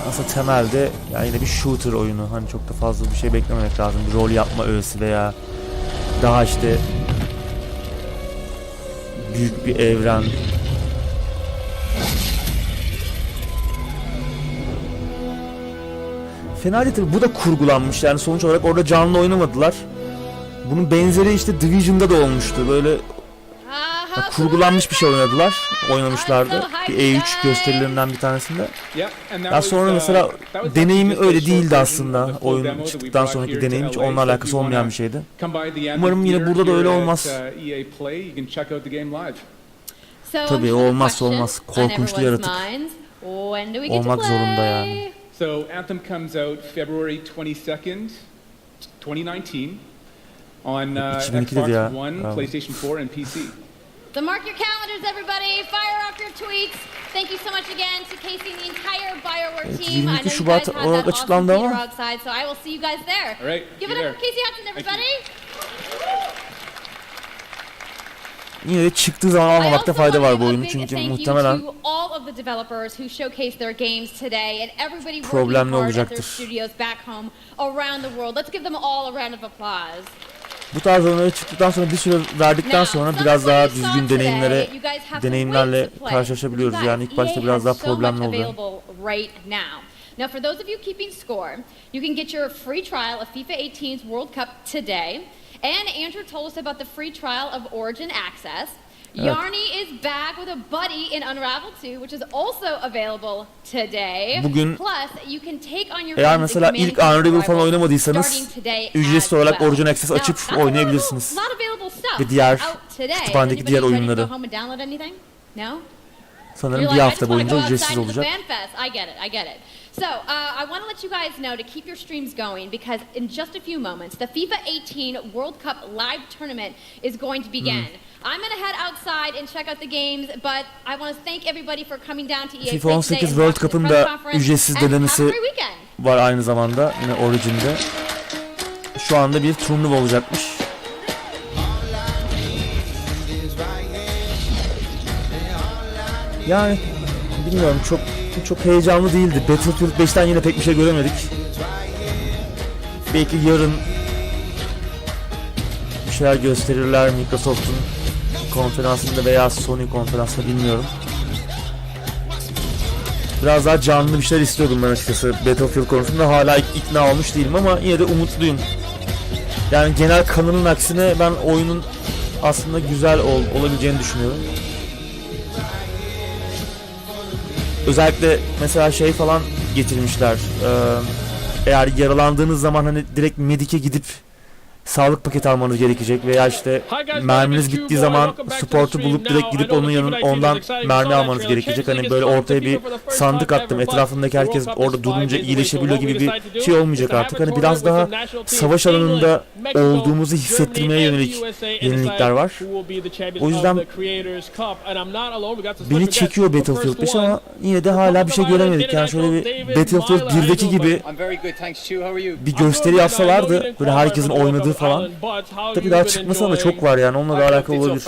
Aslında temelde yani yine bir shooter oyunu. Hani çok da fazla bir şey beklememek lazım. Bir rol yapma öğesi veya daha işte büyük bir evren. Fena değil tabii. Bu da kurgulanmış yani sonuç olarak orada canlı oynamadılar. Bunun benzeri işte Division'da da olmuştu. Böyle kurgulanmış bir şey oynamışlardı. Bir E3 gösterilerinden bir tanesinde. Daha sonra mesela deneyimi öyle değildi aslında. Oyun çıktıktan sonraki deneyim hiç onunla alakası olmayan bir şeydi. Umarım yine burada da öyle olmaz. Tabii olmazsa olmaz. Korkunçlu yaratık. Olmak zorunda yani. So Anthem comes out February 22nd, 2019 on Xbox One, PlayStation 4 and PC. So mark your calendars, everybody. Fire off your tweets. Thank you so much again to Casey and the entire BioWare team. I know you guys had that awesome theater outside, so I will see you guys there. All right, give it up for Casey Hudson, everybody. Yine de çıktığı zaman almamakta fayda var bu oyunu çünkü muhtemelen problemli olacaktır. Bu tarz oyunlara çıktıktan sonra bir süre verdikten sonra biraz daha düzgün deneyimlerle karşılaşabiliyoruz. Yani ilk başta biraz daha problemli oluyor. Now, for those of you keeping score, you can get your free trial of FIFA 18's World Cup today. And Andrew told us about the free trial of Origin Access. Evet. Yarny is back with a buddy in Unravel 2, which is also available today. Bugün Plus, you can take on your eğer mesela ilk Unravel falan oynamadıysanız ücretsiz olarak Origin Access açıp oynayabilirsiniz. Ve diğer kütüphanedeki diğer oyunları. Sanırım bir hafta boyunca ücretsiz olacak. I get it. So, I want to let you guys know to keep your streams going because in just a few moments, the FIFA 18 World Cup live tournament is going to begin. I'm going to head outside and check out the games, but I want to thank everybody for coming down to EA FIFA 18 World Cup'ın da ücretsiz denemesi var aynı zamanda yine Origin'de. Şu anda bir turnuva olacakmış. Yani bilmiyorum çok heyecanlı değildi. Battlefield 5'ten yine pek bir şey göremedik. Belki yarın bir şeyler gösterirler Microsoft'un konferansında veya Sony konferansında bilmiyorum. Biraz daha canlı bir şeyler istiyordum ben açıkçası Battlefield konusunda. Hala ikna olmuş değilim ama yine de umutluyum. Yani genel kanının aksine ben oyunun aslında güzel olabileceğini düşünüyorum. Özellikle mesela şey falan getirmişler. Eğer yaralandığınız zaman hani direkt medik'e gidip sağlık paketi almanız gerekecek veya işte merminiz bittiği zaman support'u bulup direkt gidip ondan mermi almanız gerekecek. Hani böyle ortaya bir sandık attım, etrafındaki herkes orada durunca iyileşebiliyor gibi bir şey olmayacak artık. Hani biraz daha savaş alanında olduğumuzu hissettirmeye yönelik yenilikler var. O yüzden beni çekiyor Battlefield 5 ama yine de hala bir şey göremedik. Yani şöyle bir Battlefield 1'deki gibi bir gösteri yapsalardı böyle herkesin oynadığı falan. Tabii daha çıkmasına da çok var yani onunla da alakalı olabilir.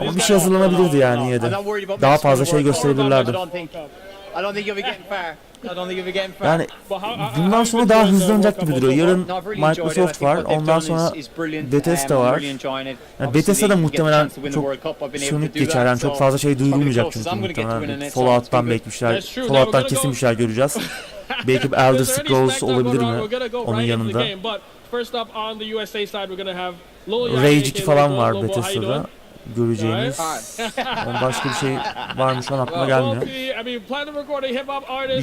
Ama bir şey hazırlanabilirdi yani yine de. Daha fazla şey gösterebilirlerdi. Yani bundan sonra daha hızlanacak gibi duruyor. Yarın Microsoft var, ondan sonra Bethesda var. Yani Bethesda da muhtemelen çok sönük geçer, yani çok fazla şey duyurulmayacak çünkü muhtemelen. Fallout'tan bekmişler, Fallout'tan kesin bir şeyler göreceğiz. Belki Elder Scrolls olabilir mi onun yanında. Rage 2 falan var Bethesda'da göreceğimiz. Başka bir şey var mı şu an aklıma gelmiyor.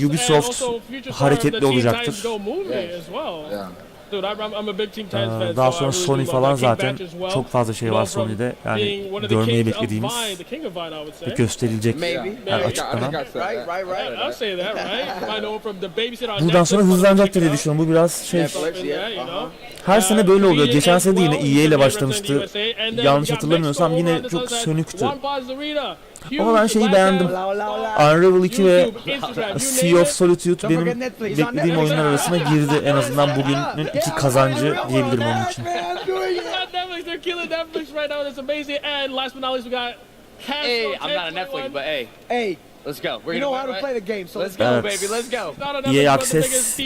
Ubisoft hareketli olacaktır. Daha sonra Sony falan zaten çok fazla şey var Sony'de. Yani görmeyi beklediğimiz ve gösterilecek yani açıklanan. Buradan sonra hızlanacaktır diye düşünüyorum. Bu biraz şey. Her sene böyle oluyor. Geçen sene de yine EA ile başlamıştı. Yanlış hatırlamıyorsam yine çok sönüktü. Ama ben şeyi beğendim. Unravel 2 ve Sea of Solitude benim beklediğim oyunlar arasına girdi. En azından bugünün iki kazancı diyebilirim onun için. Hey, I'm not a Netflix, but hey. Let's go. We're gonna how to play the game. So let's go, baby. Let's go. EA Access.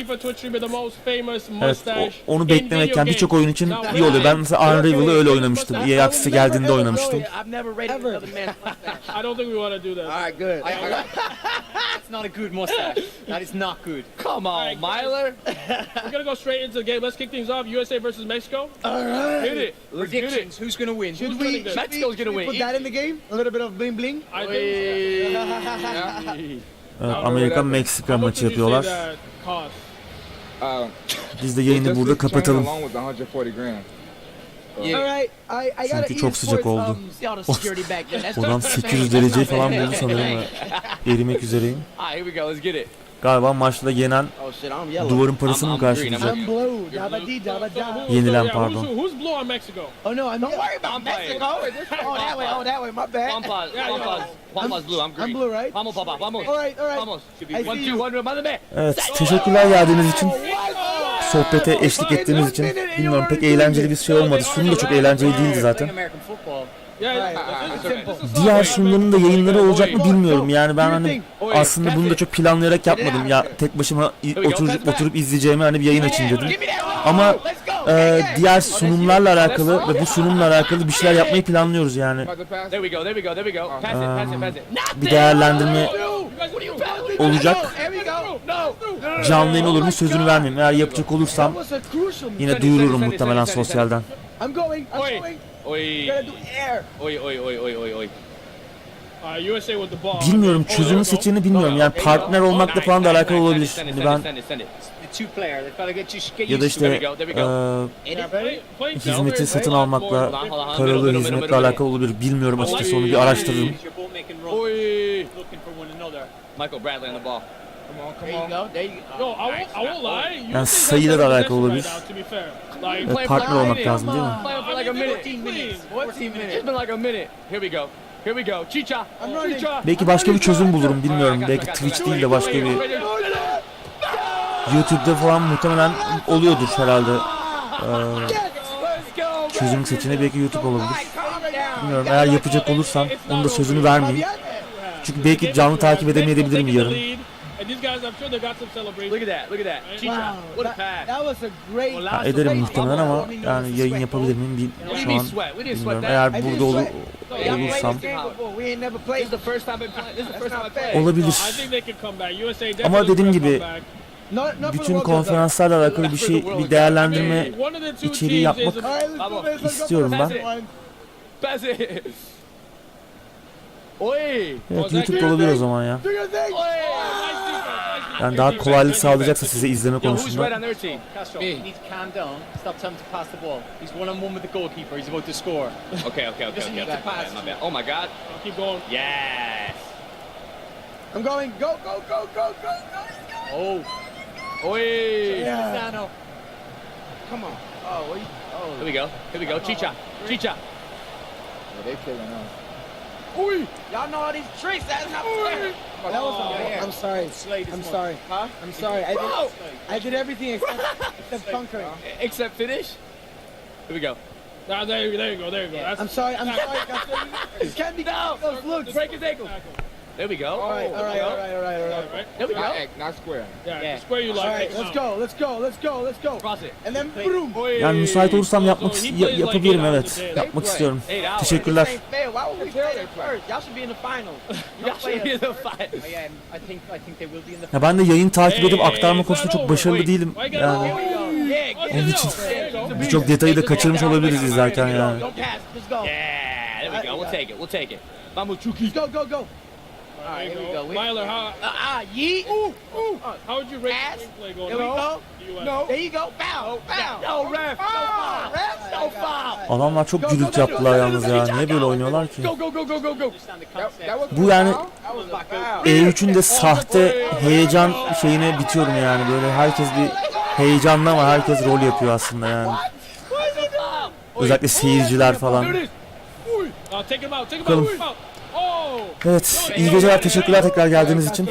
Evet, onu beklemekten birçok oyun için iyi oluyor. Ben mesela Unravel'ı öyle oynamıştım. EA Access'e geldiğinde oynamıştım. I've never rated another man mustache. I don't think we want to do that. All right, good. That's not a good mustache. That is not good. Come on, Myler. We're gonna go straight into the game. Let's kick things off. USA versus Mexico. All right. Hit it. Predictions. Who's gonna win? Mexico's gonna win. Put that in the game. A little bit of bling bling. I think. Amerika Meksika maçı yapıyorlar. Biz de yayını burada kapatalım. Çünkü çok sıcak oldu. Oradan 800 dereceyi falan buldu sanırım. Erimek üzereyim. Galiba maçta yenen duvarın parasını mı karşılayacak? Yenilen pardon. Oh no, I'm not worried about Mexico. Oh that way, my bad. Juanpa's blue, I'm green. I'm blue, right? Vamos, papa, vamos. All right. Vamos. Should be 1-2, evet, teşekkürler geldiğiniz için. Sohbete eşlik ettiğiniz için. Bilmiyorum, pek eğlenceli bir şey olmadı. Sunum da çok eğlenceli değildi zaten. Diğer sunumların da yayınları olacak mı bilmiyorum. Yani ben hani aslında bunu da çok planlayarak yapmadım. Ya tek başıma oturup izleyeceğime hani bir yayın açayım dedim. Ama diğer sunumlarla alakalı ve bu sunumla alakalı bir şeyler yapmayı planlıyoruz yani. Bir değerlendirme olacak. Canlı yayın olur mu sözünü vermeyeyim. Eğer yapacak olursam yine duyururum muhtemelen sosyalden. Bilmiyorum, çözümün seçeneğini bilmiyorum. Yani partner olmakla falan da alakalı olabilir. Şimdi ben ya da işte hizmeti satın almakla, paralı hizmetle alakalı olabilir. Bilmiyorum açıkçası, onu bir araştırırım. Yani sayıyla da alakalı olabilir. Ve partner olmak lazım değil mi? Belki başka bir çözüm bulurum, bilmiyorum. Belki Twitch değil de başka bir... YouTube'da falan muhtemelen oluyordur herhalde. Çözüm seçeneği belki YouTube olabilir. Bilmiyorum, eğer yapacak olursam onun da sözünü vermeyeyim. Çünkü belki canlı takip edemeyebilirim yarın. Ha, ederim muhtemelen ama yani yayın yapabilir miyim şu an bilmiyorum. Eğer burada olursam olabilir. Ama dediğim gibi bütün konferanslarla alakalı bir değerlendirme içeriği yapmak istiyorum ben. Evet, YouTube'da olabilir o zaman ya. Yani daha kolaylık sağlayacaksa size izleme konusunda. Oh my God. Keep going. Yes. I'm going. Go, go, go, go, go, go. Oh. Oi. Yeah. Come on. Oh, here we go. Here we go. Chicha. Chicha. Yeah, they killing us. Oi. Y'all know all these tricks. That's not fair. That was I'm sorry. I'm sorry. Huh? I'm sorry. I did everything except conquering. Except finish? Here we go. There you go. That's I'm sorry. It can't be. No. Look, break his ankle. There we go. All right. There we go. Not square. Yeah. Square you like. All right, let's go. Cross it. And then boom. Yani müsait olursam yapabilirim, evet. Yapmak istiyorum. Teşekkürler. Ya ben de yayın takip edip aktarma konusunda çok başarılı değilim. Yani onun için birçok detayı da kaçırmış olabiliriz izlerken yani. All right, here we go. Myler, yeet. How would you rate the play going? There we go. No. There you go. Foul. No, ref. No foul. Adamlar çok gürültü yaptılar yalnız ya. Niye böyle oynuyorlar ki? Bu yani E3'ün de sahte heyecan şeyine bitiyorum yani. Böyle herkes bir heyecanlı ama herkes rol yapıyor aslında yani. Özellikle seyirciler falan. Bakalım. Evet, iyi geceler, teşekkürler tekrar geldiğiniz için.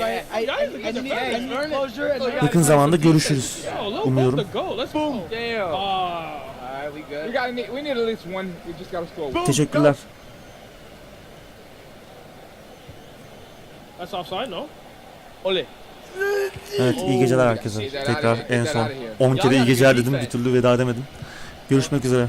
Yakın zamanda görüşürüz, umuyorum. Teşekkürler. Evet, iyi geceler herkese. Tekrar en son 10 kere iyi geceler dedim, bir türlü veda edemedim. Görüşmek üzere.